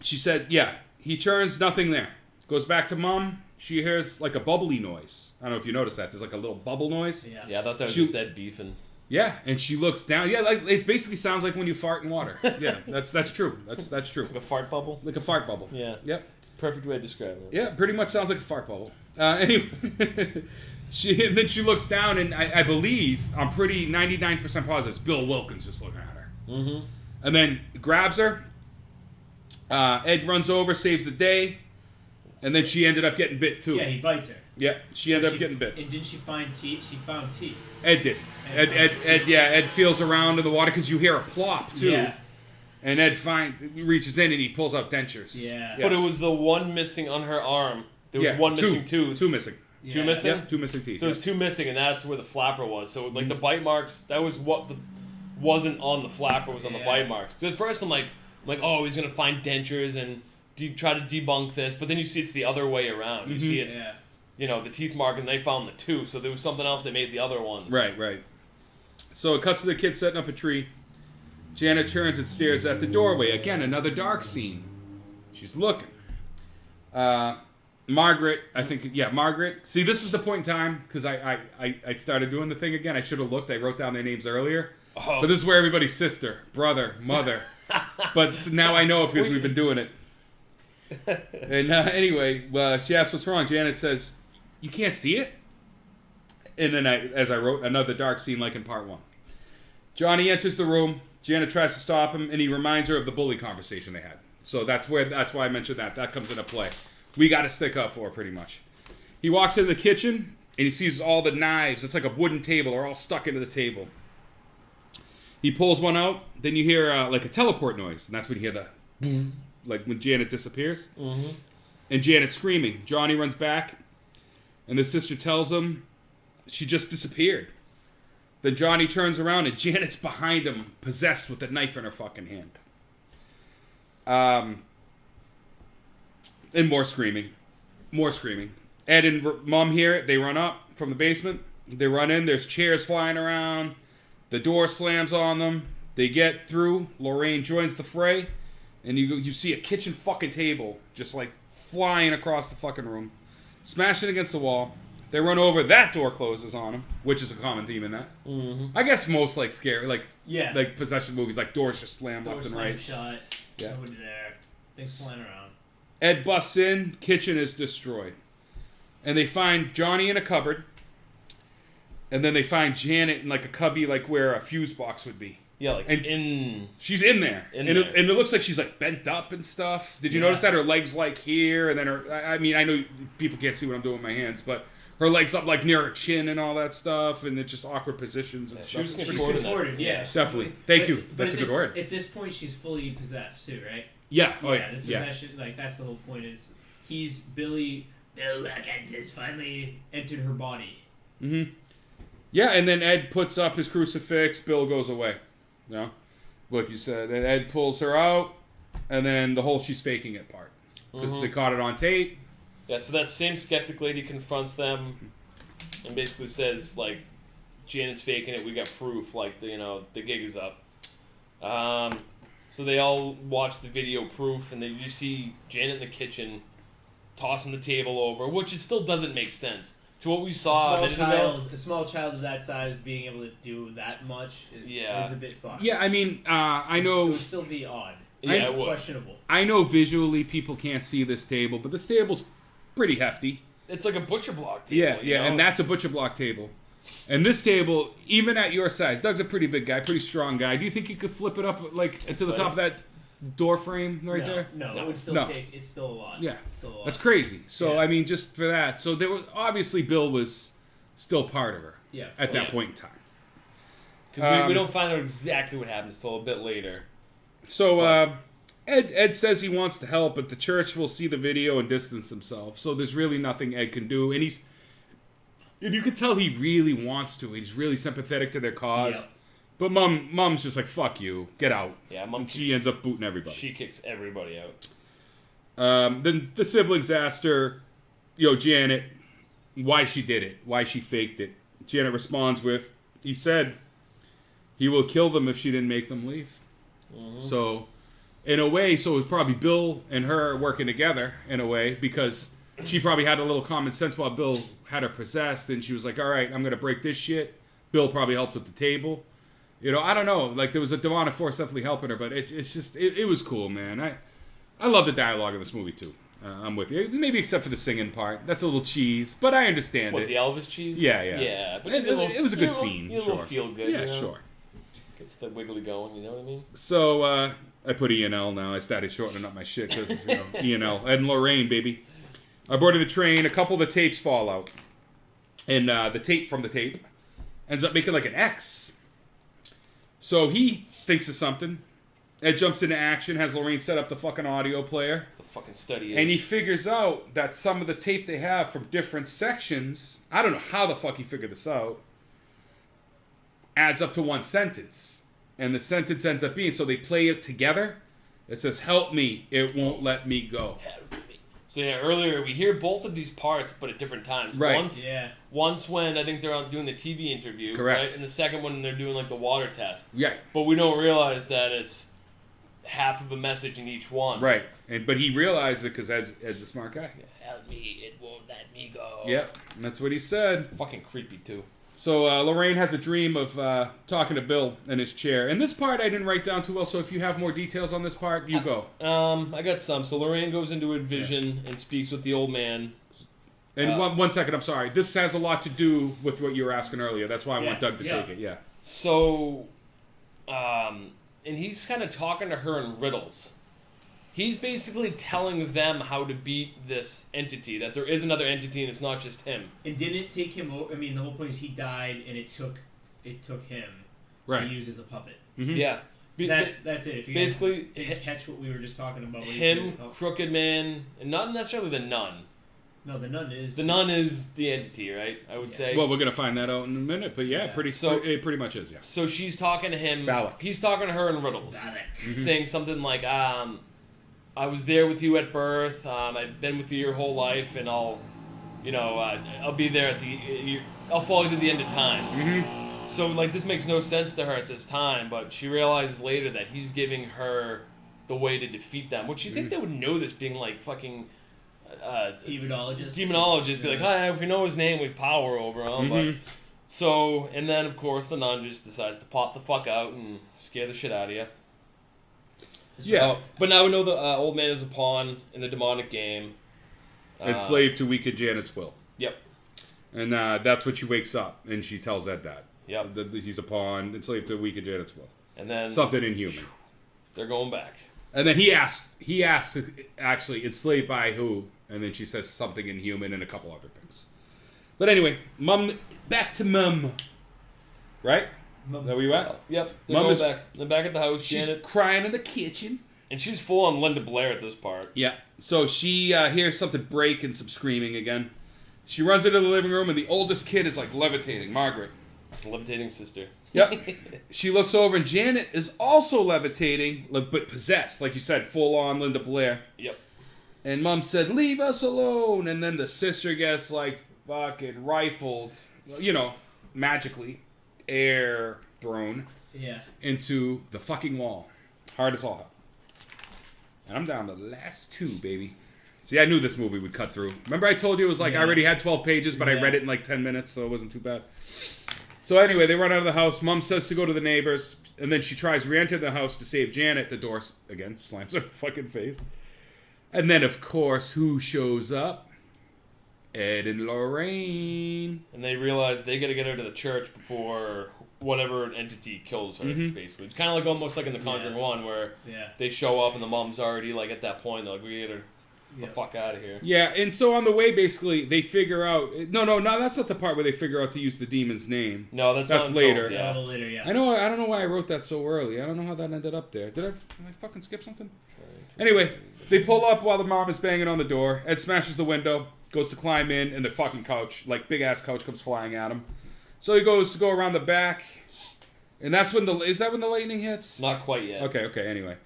She said, yeah, he turns, nothing there. Goes back to Mom. She hears like a bubbly noise. I don't know if you noticed that. There's like a little bubble noise. Yeah, I thought that was just Ed beefing. Yeah, and she looks down. Yeah, like it basically sounds like when you fart in water. Yeah, that's true. That's true. Like a fart bubble? Like a fart bubble. Yeah. Yep. Perfect way to describe it. Yeah, pretty much sounds like a fart bubble. Anyway, and then she looks down, and I believe, I'm pretty 99% positive, it's Bill Wilkins just looking at her. Mm-hmm. And then grabs her. Ed runs over, saves the day, and then she ended up getting bit too. Yeah, he bites her. Yeah, she ended up getting bit. And didn't she find teeth? She found teeth. Ed did. Ed feels around in the water because you hear a plop too. Yeah. And Ed reaches in and he pulls out dentures. Yeah. But it was the one missing on her arm. There was one missing tooth. Two missing. Yeah. Two missing? Yeah, 2 missing teeth. So there's 2 missing, and that's where the flapper was. So like the bite marks, that was what wasn't on the flapper, was on the bite marks. 'Cause at first I'm like, oh, he's gonna find dentures and try to debunk this, but then you see it's the other way around. You see it's the teeth mark, and they found the 2, so there was something else they made the other ones. Right. So it cuts to the kid setting up a tree. Janet turns and stares at the doorway. Again, another dark scene. She's looking. Margaret, I think, Margaret. See, this is the point in time, because I started doing the thing again. I should have looked. I wrote down their names earlier. Oh. But this is where everybody's sister, brother, mother. But now I know it because we've been doing it. And anyway, she asks what's wrong. Janet says, "You can't see it?" And then as I wrote, another dark scene like in part 1. Johnny enters the room. Janet tries to stop him, and he reminds her of the bully conversation they had. So that's why I mentioned that. That comes into play. We got to stick up for it, pretty much. He walks into the kitchen, and he sees all the knives. It's like a wooden table. They're all stuck into the table. He pulls one out. Then you hear like a teleport noise, and that's when you hear the like when Janet disappears. Mm-hmm. And Janet's screaming. Johnny runs back, and the sister tells him she just disappeared. Then Johnny turns around, and Janet's behind him, possessed with a knife in her fucking hand. And more screaming. Ed and Mom hear it. They run up from the basement. They run in. There's chairs flying around. The door slams on them. They get through. Lorraine joins the fray. And you see a kitchen fucking table just like flying across the fucking room, smashing against the wall. They run over. That door closes on them, which is a common theme in that. Mm-hmm. I guess most like scary, like Yeah. possession movies, like doors just slam Door left and slam right. shut. Yeah. Nobody there. Things flying around. Ed busts in. Kitchen is destroyed, and they find Johnny in a cupboard, and then they find Janet in like a cubby, like where a fuse box would be. Yeah, like and she's in there, and it looks like she's like bent up and stuff. Did you notice that her legs like here, and then her? I mean, I know people can't see what I'm doing with my hands, but her legs up like near her chin and all that stuff, and it's just awkward positions and stuff. She's contorted, yeah. Definitely. Thank you. That's a good word. At this point, she's fully possessed too, right? Yeah. Oh yeah. The possession, like that's the whole point. Is Bill Wilkins has finally entered her body. Mm-hmm. Yeah, and then Ed puts up his crucifix. Bill goes away. You know, like you said, and Ed pulls her out, and then the whole she's faking it part because they caught it on tape. Yeah, so that same skeptic lady confronts them and basically says, like, Janet's faking it, we got proof, like, the gig is up. So they all watch the video proof, and then you see Janet in the kitchen tossing the table over, which it still doesn't make sense. To what we saw a small child of that size being able to do that much is a bit fucked. Yeah, I mean, I know... It would still be odd. Yeah, it would. Questionable. I know visually people can't see this table, but this table's pretty hefty. It's like a butcher block table. Yeah, and that's a butcher block table. And this table, even at your size, Doug's a pretty big guy, pretty strong guy. Do you think you could flip it up like to the top of that door frame there? No, it would still take. It's still a lot. Yeah, it's still a lot. That's crazy. So I mean, just for that, so there was obviously Bill was still part of her. Yeah, at that point in time. Because we don't find out exactly what happens till a bit later. So Ed says he wants to help, but the church will see the video and distance himself. So there's really nothing Ed can do, and you can tell he really wants to. He's really sympathetic to their cause. Yep. But mom's just like, fuck you, get out. Yeah, mom. She ends up booting everybody. She kicks everybody out. Then the siblings asked her, Janet, why she did it, why she faked it. Janet responds with, he said he will kill them if she didn't make them leave. Mm-hmm. So, in a way, it was probably Bill and her working together, in a way, because she probably had a little common sense while Bill had her possessed, and she was like, all right, I'm going to break this shit. Bill probably helped with the table. I don't know. Like, there was a demonic force definitely helping her, but it's just, it was cool, man. I love the dialogue in this movie, too. I'm with you. Maybe except for the singing part. That's a little cheese, but I understand it. The Elvis cheese? Yeah. Yeah. But it was a good scene. You little feel good. Yeah, sure. Gets the wiggly going, you know what I mean? So, I put E&L now. I started shortening up my shit because, E&L. Ed and Lorraine, baby. Aboard the train, a couple of the tapes fall out. And the tape from the tape ends up making like an X. So he thinks of something. Ed jumps into action, has Lorraine set up the fucking audio player. The fucking study is. And he figures out that some of the tape they have from different sections, I don't know how the fuck he figured this out, adds up to one sentence. And the sentence ends up being, so they play it together. It says, help me, it won't let me go. So earlier we hear both of these parts, but at different times. Right. Once when I think they're out doing the TV interview. Correct. Right? And the second one they're doing like the water test. Yeah. But we don't realize that it's half of a message in each one. Right. But he realized it because Ed's a smart guy. Help me, it won't let me go. Yep. And that's what he said. Fucking creepy too. So Lorraine has a dream of talking to Bill in his chair. And this part I didn't write down too well, so if you have more details on this part, you go. I got some. So Lorraine goes into a vision and speaks with the old man. And one second, I'm sorry. This has a lot to do with what you were asking earlier. That's why I want Doug to take it, yeah. So, and he's kind of talking to her in riddles. He's basically telling them how to beat this entity, that there is another entity and it's not just him. And didn't it take him, I mean, the whole point is he died and it took him to use as a puppet. Mm-hmm. Yeah. That's it. If you basically didn't catch what we were just talking about. Him, Crooked Man, and not necessarily the nun. No, the nun is... The nun is the entity, right? I would say. Well, we're going to find that out in a minute, but it pretty much is, yeah. So she's talking to him. Valak. He's talking to her in riddles. Valak. Saying something like, I was there with you at birth. I've been with you your whole life, and I'll be there at I'll follow you to the end of times. Mm-hmm. So, like, this makes no sense to her at this time, but she realizes later that he's giving her the way to defeat them. Which you think they would know this, being like fucking Demonologist. Be like, if we know his name, we have power over him. But so, and then of course the nun just decides to pop the fuck out and scare the shit out of you. Yeah. But now we know the old man is a pawn in the demonic game. Enslaved to weaken Janet's will. Yep. And that's when she wakes up, and she tells Ed that. Yep. That he's a pawn, enslaved to weaken Janet's will. And then something inhuman. They're going back. And then he asks, actually, enslaved by who? And then she says something inhuman and a couple other things. But anyway, back to Mum. Right? Is that where you at? Yep. They're back at the house. She's Janet crying in the kitchen. And she's full on Linda Blair at this part. Yeah. So she hears something break and some screaming again. She runs into the living room, and the oldest kid is like levitating, Margaret. Levitating sister. Yep. She looks over, and Janet is also levitating, but possessed, like you said, full on Linda Blair. Yep. And Mom said, "Leave us alone." And then the sister gets like fucking rifled, magically, air thrown into the fucking wall. Hard as all hell. And I'm down to the last two, baby. See, I knew this movie would cut through. Remember I told you it was like I already had 12 pages, but I read it in like 10 minutes, so it wasn't too bad. So anyway, they run out of the house. Mom says to go to the neighbors, and then she tries to re-enter the house to save Janet. The door, again, slams her fucking face. And then, of course, who shows up? Ed and Lorraine. And they realize they got to get her to the church before whatever entity kills her, basically. Kind of like almost like in the Conjuring 1, where they show up and the mom's already like at that point. They're like, we get her the fuck out of here. Yeah, and so on the way, basically, they figure out... No, that's not the part where they figure out to use the demon's name. No, that's not later. Until, a little later, yeah. I don't know why I wrote that so early. I don't know how that ended up there. Did I fucking skip something? Anyway, they pull up while the mom is banging on the door. Ed smashes the window, goes to climb in, and the fucking couch, like big-ass couch, comes flying at him. So he goes to go around the back, and that's when is that when the lightning hits? Not quite yet. Okay, anyway.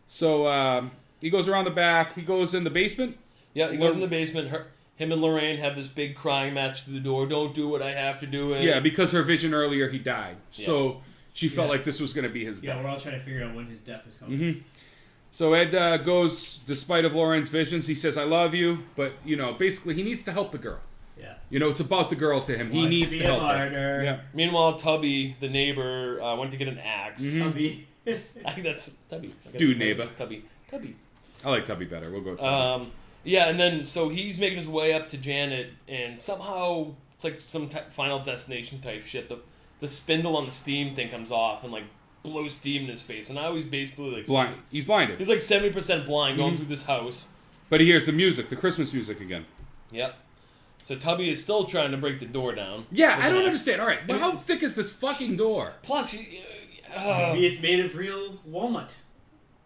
So, he goes around the back. He goes in the basement. Yeah, he goes in the basement. Him and Lorraine have this big crying match through the door. Don't do what I have to do. Yeah, because her vision earlier, he died. Yeah. So she felt like this was going to be his death. Yeah, we're all trying to figure out when his death is coming. So Ed goes, despite of Lorraine's visions, he says, "I love you," but, basically he needs to help the girl. Yeah. It's about the girl to him. He needs to help her. Yeah. Meanwhile, Tubby, the neighbor, went to get an axe. Tubby. I think that's Tubby. Dude neighbor. Tubby. I like Tubby better. We'll go with Tubby. Yeah, and then, so he's making his way up to Janet, and somehow, it's like some Final Destination type shit. The spindle on the steam thing comes off, and, like, blows steam in his face, and now he's basically, like... blind. He's blinded. He's, like, 70% blind going through this house. But he hears the music, the Christmas music again. Yep. So Tubby is still trying to break the door down. Yeah, I don't understand. All right, well, how thick is this fucking door? Plus, maybe it's made of real walnut.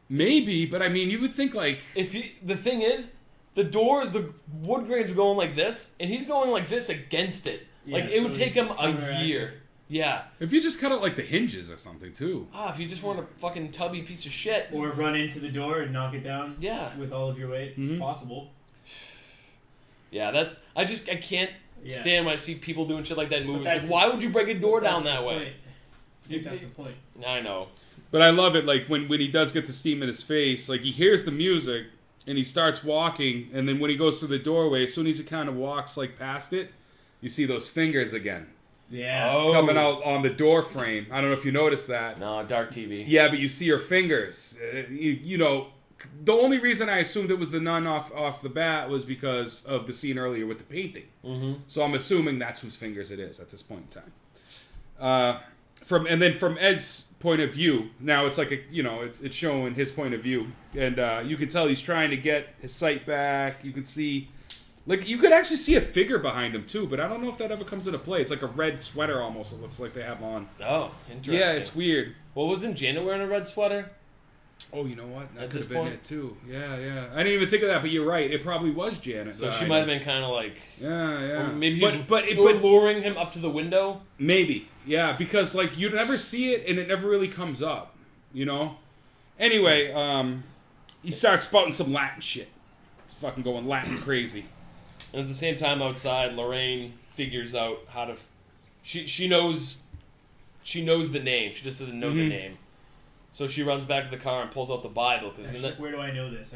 Maybe, but I mean, you would think, like... The thing is... The doors, the wood grains are going like this, and he's going like this against it. Yeah, like, it would take him a year. Yeah. If you just cut out, like, the hinges or something, too. If you just weren't a fucking Tubby piece of shit. Or run into the door and knock it down. Yeah. With all of your weight. It's possible. Yeah, I can't stand when I see people doing shit like that in movies. Like, why would you break a door down that way? I think that's the point. I know. But I love it, like, when he does get the steam in his face, like, he hears the music... And he starts walking, and then when he goes through the doorway, as soon as he kind of walks, like, past it, you see those fingers again. Yeah. Coming out on the door frame. I don't know if you noticed that. No, dark TV. Yeah, but you see her fingers. The only reason I assumed it was the nun off the bat was because of the scene earlier with the painting. Mm-hmm. So I'm assuming that's whose fingers it is at this point in time. From Ed's point of view, now it's like it's showing his point of view, and you can tell he's trying to get his sight back. You can see, like, you could actually see a figure behind him too, but I don't know if that ever comes into play. It's like a red sweater almost. It looks like they have on. Oh, interesting. Yeah, it's weird. Well, wasn't Janet wearing a red sweater? Oh, you know what? That could have been it too. Yeah. I didn't even think of that, but you're right. It probably was Janet. So she might have been kind of like... Yeah. Maybe but luring him up to the window? Maybe. Yeah, because, like, you never see it, and it never really comes up, Anyway, he starts spouting some Latin shit. He's fucking going Latin crazy. And at the same time outside, Lorraine figures out how to... She knows the name. She just doesn't know the name. So she runs back to the car and pulls out the Bible. Where do I know this?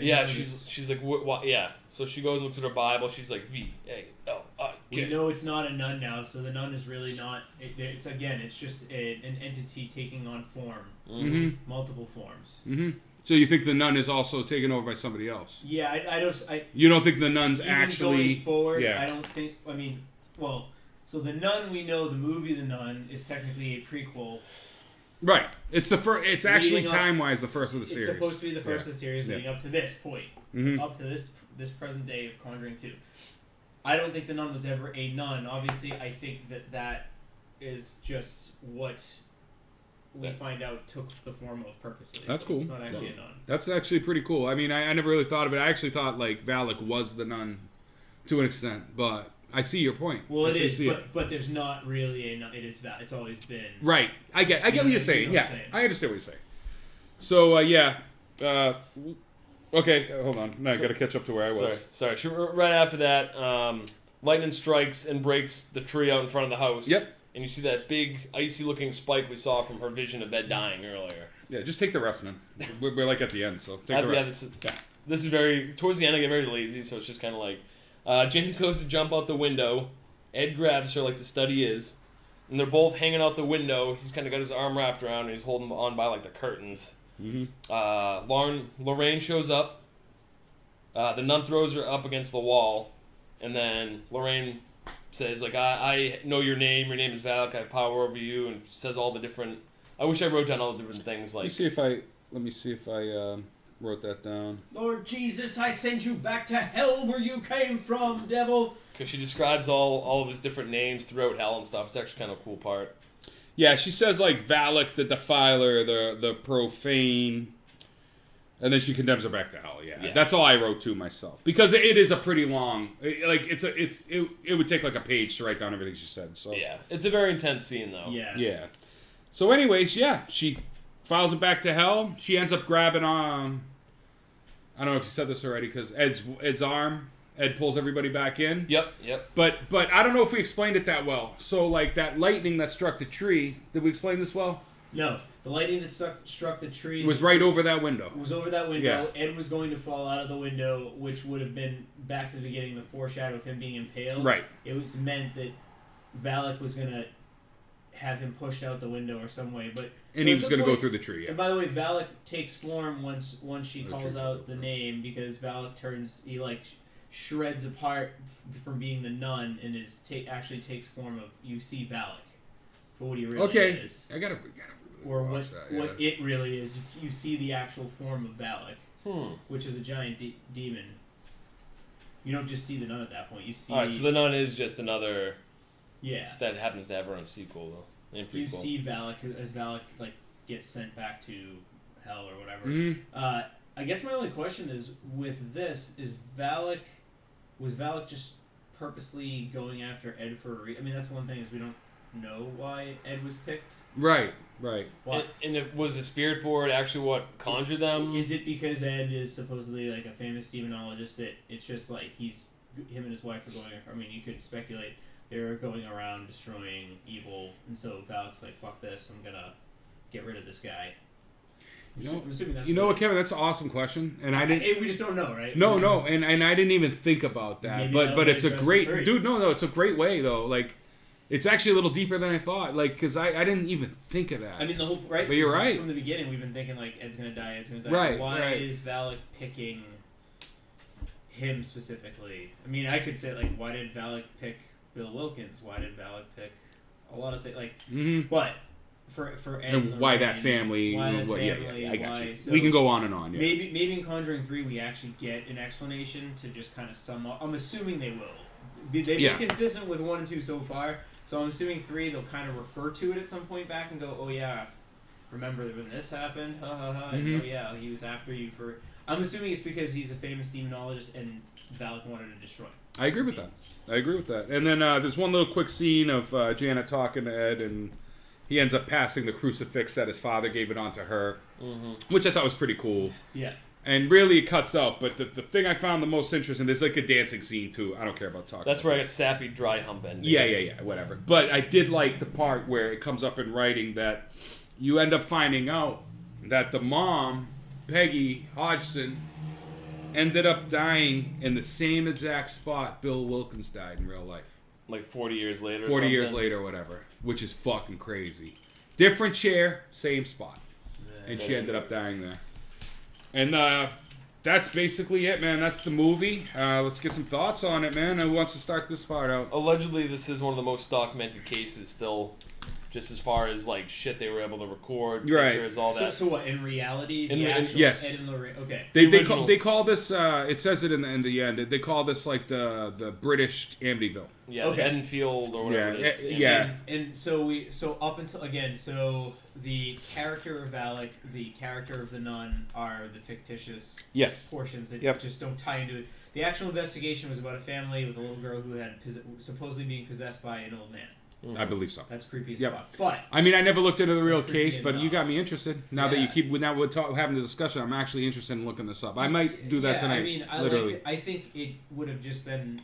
She's like, what? Yeah. So she goes and looks at her Bible. She's like, V-A-L-I. We know it's not a nun now, so the nun is really not. It's just an entity taking on form, multiple forms. So you think the nun is also taken over by somebody else? Yeah, you don't think the nun's even actually going forward? Yeah. I don't think. I mean, well, so the nun we know, the movie The Nun is technically a prequel. Right. It's the first. It's actually time-wise the first of the series. It's supposed to be the first of the series leading up to this point, up to this present day of Conjuring II. I don't think the nun was ever a nun. Obviously, I think that is just what we find out took the form of purposely. That's cool. It's not actually a nun. That's actually pretty cool. I mean, I never really thought of it. I actually thought like Valak was the nun to an extent, but I see your point. Well, it is, but there's not really a nun. It is Valak. It's always been. Right. I get what you're saying. Yeah, I understand what you're saying. So okay, hold on. Now I got to catch up to where I was. Sorry. Right after that, lightning strikes and breaks the tree out in front of the house. Yep. And you see that big, icy-looking spike we saw from her vision of Ed dying earlier. Yeah, just take the rest, man. We're like at the end, so take the rest. This is very... Towards the end, I get very lazy, so it's just kind of like... Jenny goes to jump out the window. Ed grabs her like the study is. And they're both hanging out the window. He's kind of got his arm wrapped around, and he's holding on by like the curtains. Lorraine shows up. The nun throws her up against the wall. And then Lorraine... says like I know your name is Valak, I have power over you, and says all the different. I wish I wrote down all the different things. Like let me see if I wrote that down. Lord Jesus, I send you back to hell where you came from, devil. Because she describes all of his different names throughout hell and stuff. It's actually kind of a cool part. Yeah, she says like Valak the Defiler, the profane. And then she condemns her back to hell. Yeah, that's all I wrote to myself because it is a pretty long. It would take like a page to write down everything she said. So yeah, it's a very intense scene though. Yeah. So anyways, she files it back to hell. She ends up grabbing I don't know if you said this already because Ed's arm. Ed pulls everybody back in. Yep. But I don't know if we explained it that well. So like that lightning that struck the tree. Did we explain this well? No. The lightning that struck the tree... was right over that window. Was over that window. Yeah. Ed was going to fall out of the window, which would have been, back to the beginning, the foreshadow of him being impaled. Right. It was meant that Valak was going to have him pushed out the window or some way. And he was going to go through the tree, yeah. And by the way, Valak takes form once she calls out the name, because Valak he shreds apart from being the nun and actually takes form of, you see Valak for what he really is. I gotta or what it really is. You see the actual form of Valak, which is a giant demon. You don't just see the nun at that point. You see. All right, so the nun is just another. Yeah. That happens to have her own sequel though. You see Valak as Valak gets sent back to hell or whatever. Mm-hmm. I guess my only question is with this was Valak just purposely going after Ed for a reason? I mean, that's one thing is we don't know why Ed was picked. Right. And it was the spirit board actually what conjured them? Is it because Ed is supposedly like a famous demonologist that it's just like him and his wife are going... I mean, you could speculate they're going around destroying evil, and so Valak's like, fuck this, I'm gonna get rid of this guy. I'm assuming that's what, Kevin? That's an awesome question, and we just don't know, right? No, and I didn't even think about that. But it's a great dude. No, it's a great way though. Like, it's actually a little deeper than I thought. Like, because I didn't even think of that. I mean, the whole right. But you're right. From the beginning, we've been thinking like Ed's gonna die. Right. Why is Valak picking him specifically? I mean, I could say like, why did Valak pick Bill Wilkins? Why did Valak pick a lot of things? Like, but. For Ed and why that family? Yeah, I got you. So we can go on and on. Yeah. Maybe in Conjuring 3 we actually get an explanation to just kind of sum up. I'm assuming they will. They've been consistent with 1 and 2 so far, so I'm assuming 3 they'll kind of refer to it at some point back and go, oh yeah, remember when this happened? Ha ha ha. And, oh yeah, he was after you for. I'm assuming it's because he's a famous demonologist and Valak wanted to destroy him. I agree with that. And then there's one little quick scene of Janet talking to Ed and. He ends up passing the crucifix that his father gave it on to her, which I thought was pretty cool. Yeah. And really it cuts out, but the thing I found the most interesting, there's like a dancing scene too. I don't care about talking That's about where I get sappy, dry hump ending. Yeah, whatever. But I did like the part where it comes up in writing that you end up finding out that the mom, Peggy Hodgson, ended up dying in the same exact spot Bill Wilkins died in real life. Like 40 years later. 40 years later, or whatever, which is fucking crazy. Different chair, same spot, and she ended up dying there. And that's basically it, man. That's the movie. Let's get some thoughts on it, man. Who wants to start this part out? Allegedly, this is one of the most documented cases still. Just as far as like shit they were able to record, pictures, all that. So what? In reality, yes. Ed and Lorraine. Okay. They call this. It says it in the end. They call this like the British Amityville. Yeah, okay. Enfield or whatever it is. And so up until so the character of Alec, the character of the nun are the fictitious portions that just don't tie into it. The actual investigation was about a family with a little girl who had supposedly being possessed by an old man. I believe so. That's creepy as fuck. But I mean, I never looked into the real case, but you got me interested. Now that you keep having the discussion, I'm actually interested in looking this up. I might do that tonight. I mean, literally. I think it would have just been.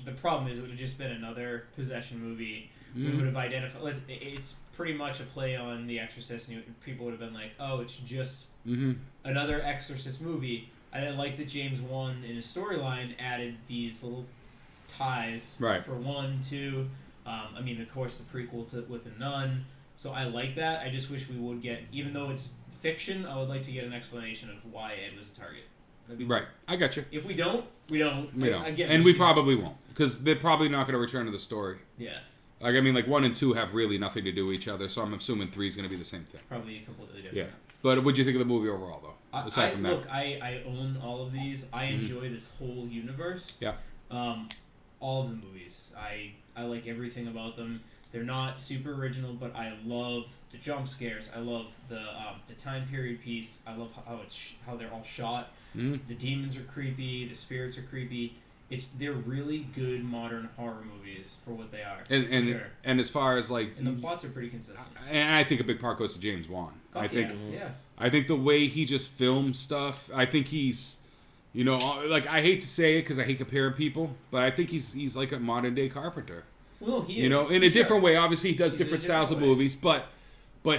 The problem is, it would have just been another possession movie. We would have identified. It's pretty much a play on The Exorcist, and people would have been like, "Oh, it's just another Exorcist movie." I like that James Wan in his storyline added these little ties for 1, 2. I mean, of course, the prequel with a nun. So I like that. I just wish we would get, even though it's fiction, I would like to get an explanation of why Ed was the target. Right. I got you. If we don't, we don't. And we probably won't. Because they're probably not going to return to the story. Yeah. Like, I mean, like 1 and 2 have really nothing to do with each other, so I'm assuming 3 is going to be the same thing. Probably completely different. Yeah. But what'd you think of the movie overall, though? Aside from that. Look, I own all of these. I enjoy this whole universe. Yeah. All of the movies. I like everything about them. They're not super original, but I love the jump scares. I love the time period piece. I love how they're all shot. The demons are creepy. The spirits are creepy. They're really good modern horror movies for what they are. And as far as like, and the plots are pretty consistent. And I think a big part goes to James Wan. I think the way he just films stuff. I think he's. You know, like, I hate to say it because I hate comparing people, but I think he's like a modern day Carpenter. Well, he is. You know, in a different way. Obviously, he does different styles of movies, but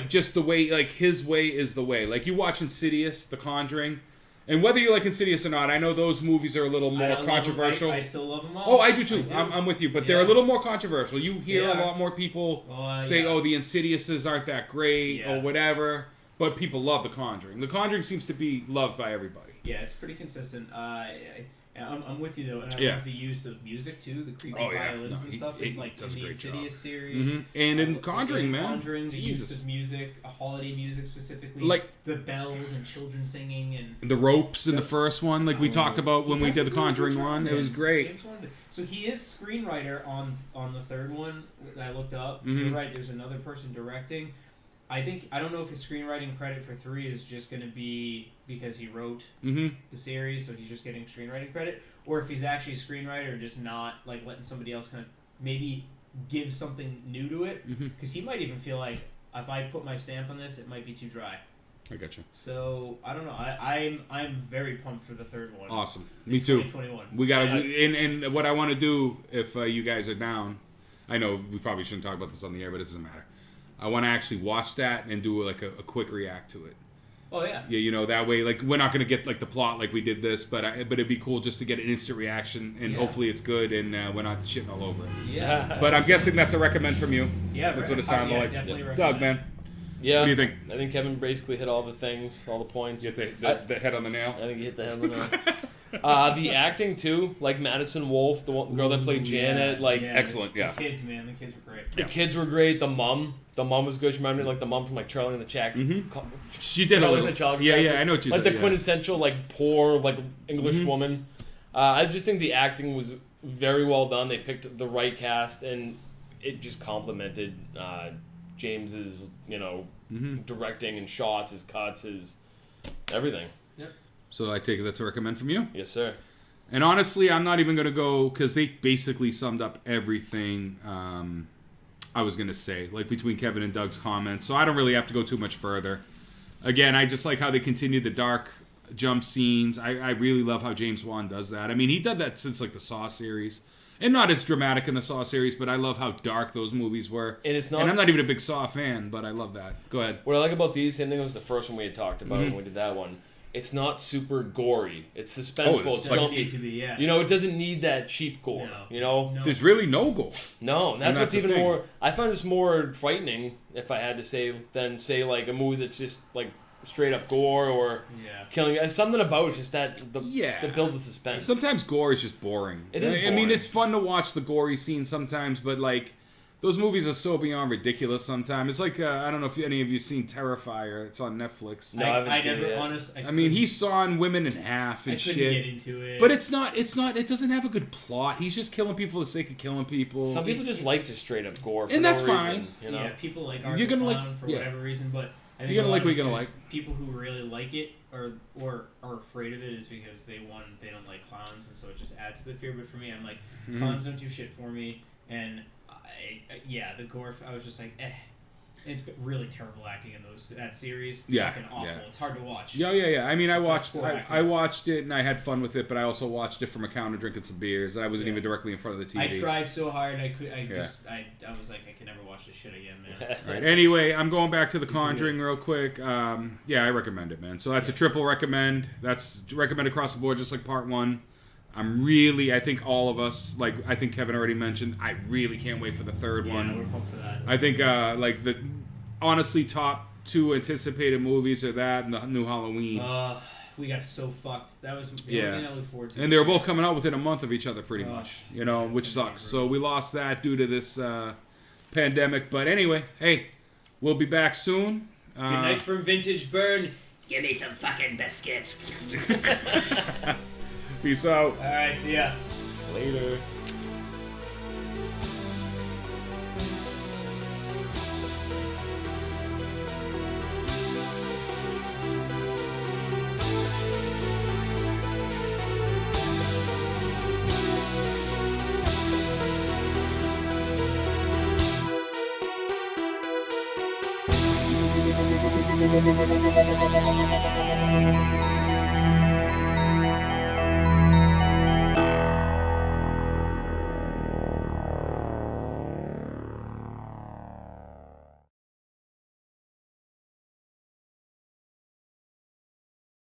just the way, like, his way is the way. Like, you watch Insidious, The Conjuring, and whether you like Insidious or not, I know those movies are a little more controversial. I still love them all. Oh, I do too. I'm with you, but they're a little more controversial. You hear a lot more people say, "Oh, the Insidiouses aren't that great," or whatever. But people love The Conjuring. The Conjuring seems to be loved by everybody. Yeah, it's pretty consistent. I'm with you though, and I love the use of music too, the creepy violins and stuff, like in the Insidious series, and in Conjuring, man. Conjuring, the use of music, holiday music specifically, like the bells and children singing and the ropes in the first one, like we talked about when we did the Conjuring one. It was great. So he is screenwriter on the third one. I looked up. You're right. There's another person directing. I don't know if his screenwriting credit for 3 is just going to be because he wrote the series, so he's just getting screenwriting credit, or if he's actually a screenwriter and just not like letting somebody else kind of maybe give something new to it, because he might even feel like if I put my stamp on this, it might be too dry. I got you. So I don't know. I'm very pumped for the third one. Awesome. Me too. 2021. We got and what I want to do if you guys are down, I know we probably shouldn't talk about this on the air, but it doesn't matter. I want to actually watch that and do like a quick react to it. Oh yeah. Yeah, you know, that way, like, we're not gonna get like the plot like we did this, but it'd be cool just to get an instant reaction, and hopefully it's good, and we're not shitting all over it. Yeah. But I'm guessing that's a recommend from you. Yeah, that's what it sounded like. Definitely recommend. Doug, man. Yeah. What do you think? I think Kevin basically hit all the things, all the points. You hit the head on the nail. I think he hit the head on the nail. The acting too, like Madison Wolfe, the girl that played Janet, excellent. The kids, man, the kids were great. The kids were great. The mom was good. She reminded me like the mom from like Charlie and the She did a little. I know what you like said. The quintessential like poor like English woman. I just think the acting was very well done. They picked the right cast, and it just complemented James's directing and shots, his cuts, his everything. Yep. So I take it that's a recommend from you? Yes, sir. And honestly, I'm not even going to go, because they basically summed up everything I was going to say, like between Kevin and Doug's comments. So I don't really have to go too much further. Again, I just like how they continue the dark jump scenes. I really love how James Wan does that. I mean, he did that since like the Saw series. And not as dramatic in the Saw series, but I love how dark those movies were. And it's not. And I'm not even a big Saw fan, but I love that. Go ahead. What I like about these, same thing was the first one we had talked about when we did that one. It's not super gory. It's suspenseful. It's jumpy. Yeah. You know, it doesn't need that cheap gore. No. You know, There's really no gore. no, and that's that's what's the even thing. more. I find this more frightening, if I had to say, than say like a movie that's just like straight up gore or killing. There's something about it just that builds the suspense. Sometimes gore is just boring. It is I mean, boring. it's fun to watch the gory scenes sometimes, but like those movies are so beyond ridiculous sometimes. It's like I don't know if any of you seen Terrifier. It's on Netflix. No, I haven't seen never, it yet. honestly. I mean, he's sawing women in half and I couldn't shit. get into it. But it's not. It doesn't have a good plot. He's just killing people for the sake of killing people. Some people just like to straight up gore, for And no that's reason, fine. You know? Yeah, people like Art You're the gonna Clown like- for yeah. whatever reason, but I think You're gonna a lot like of what you're times gonna like. people who really like it or are afraid of it is because they don't like clowns, and so it just adds to the fear. But for me, I'm like, clowns don't do shit for me, and the gore. I was just like, eh. It's been really terrible acting in that series. Yeah, Fucking awful. yeah. It's hard to watch. Yeah. I mean, I It's watched like poor acting. I watched it and I had fun with it, but I also watched it from a counter drinking some beers. I wasn't Yeah. even directly in front of the TV. I tried so hard. I was like, I can never watch this shit again, man. All right. Anyway, I'm going back to The Conjuring real quick. Yeah, I recommend it, man. So that's a triple recommend. That's recommend across the board, just like part one. I think all of us, like I think Kevin already mentioned, I really can't wait for the third Yeah, one. we're pumped for that. I think like the honestly top two anticipated movies are that and the new Halloween. We got so fucked. That was the Yeah. only thing I look forward to. And they were both coming out within a month of each other, pretty much. You know, it's which gonna be sucks. brutal. So we lost that due to this pandemic. But anyway, hey, we'll be back soon. Good night from Vintage Burn. Give me some fucking biscuits. Peace out. All right, see ya. Later. Thank you.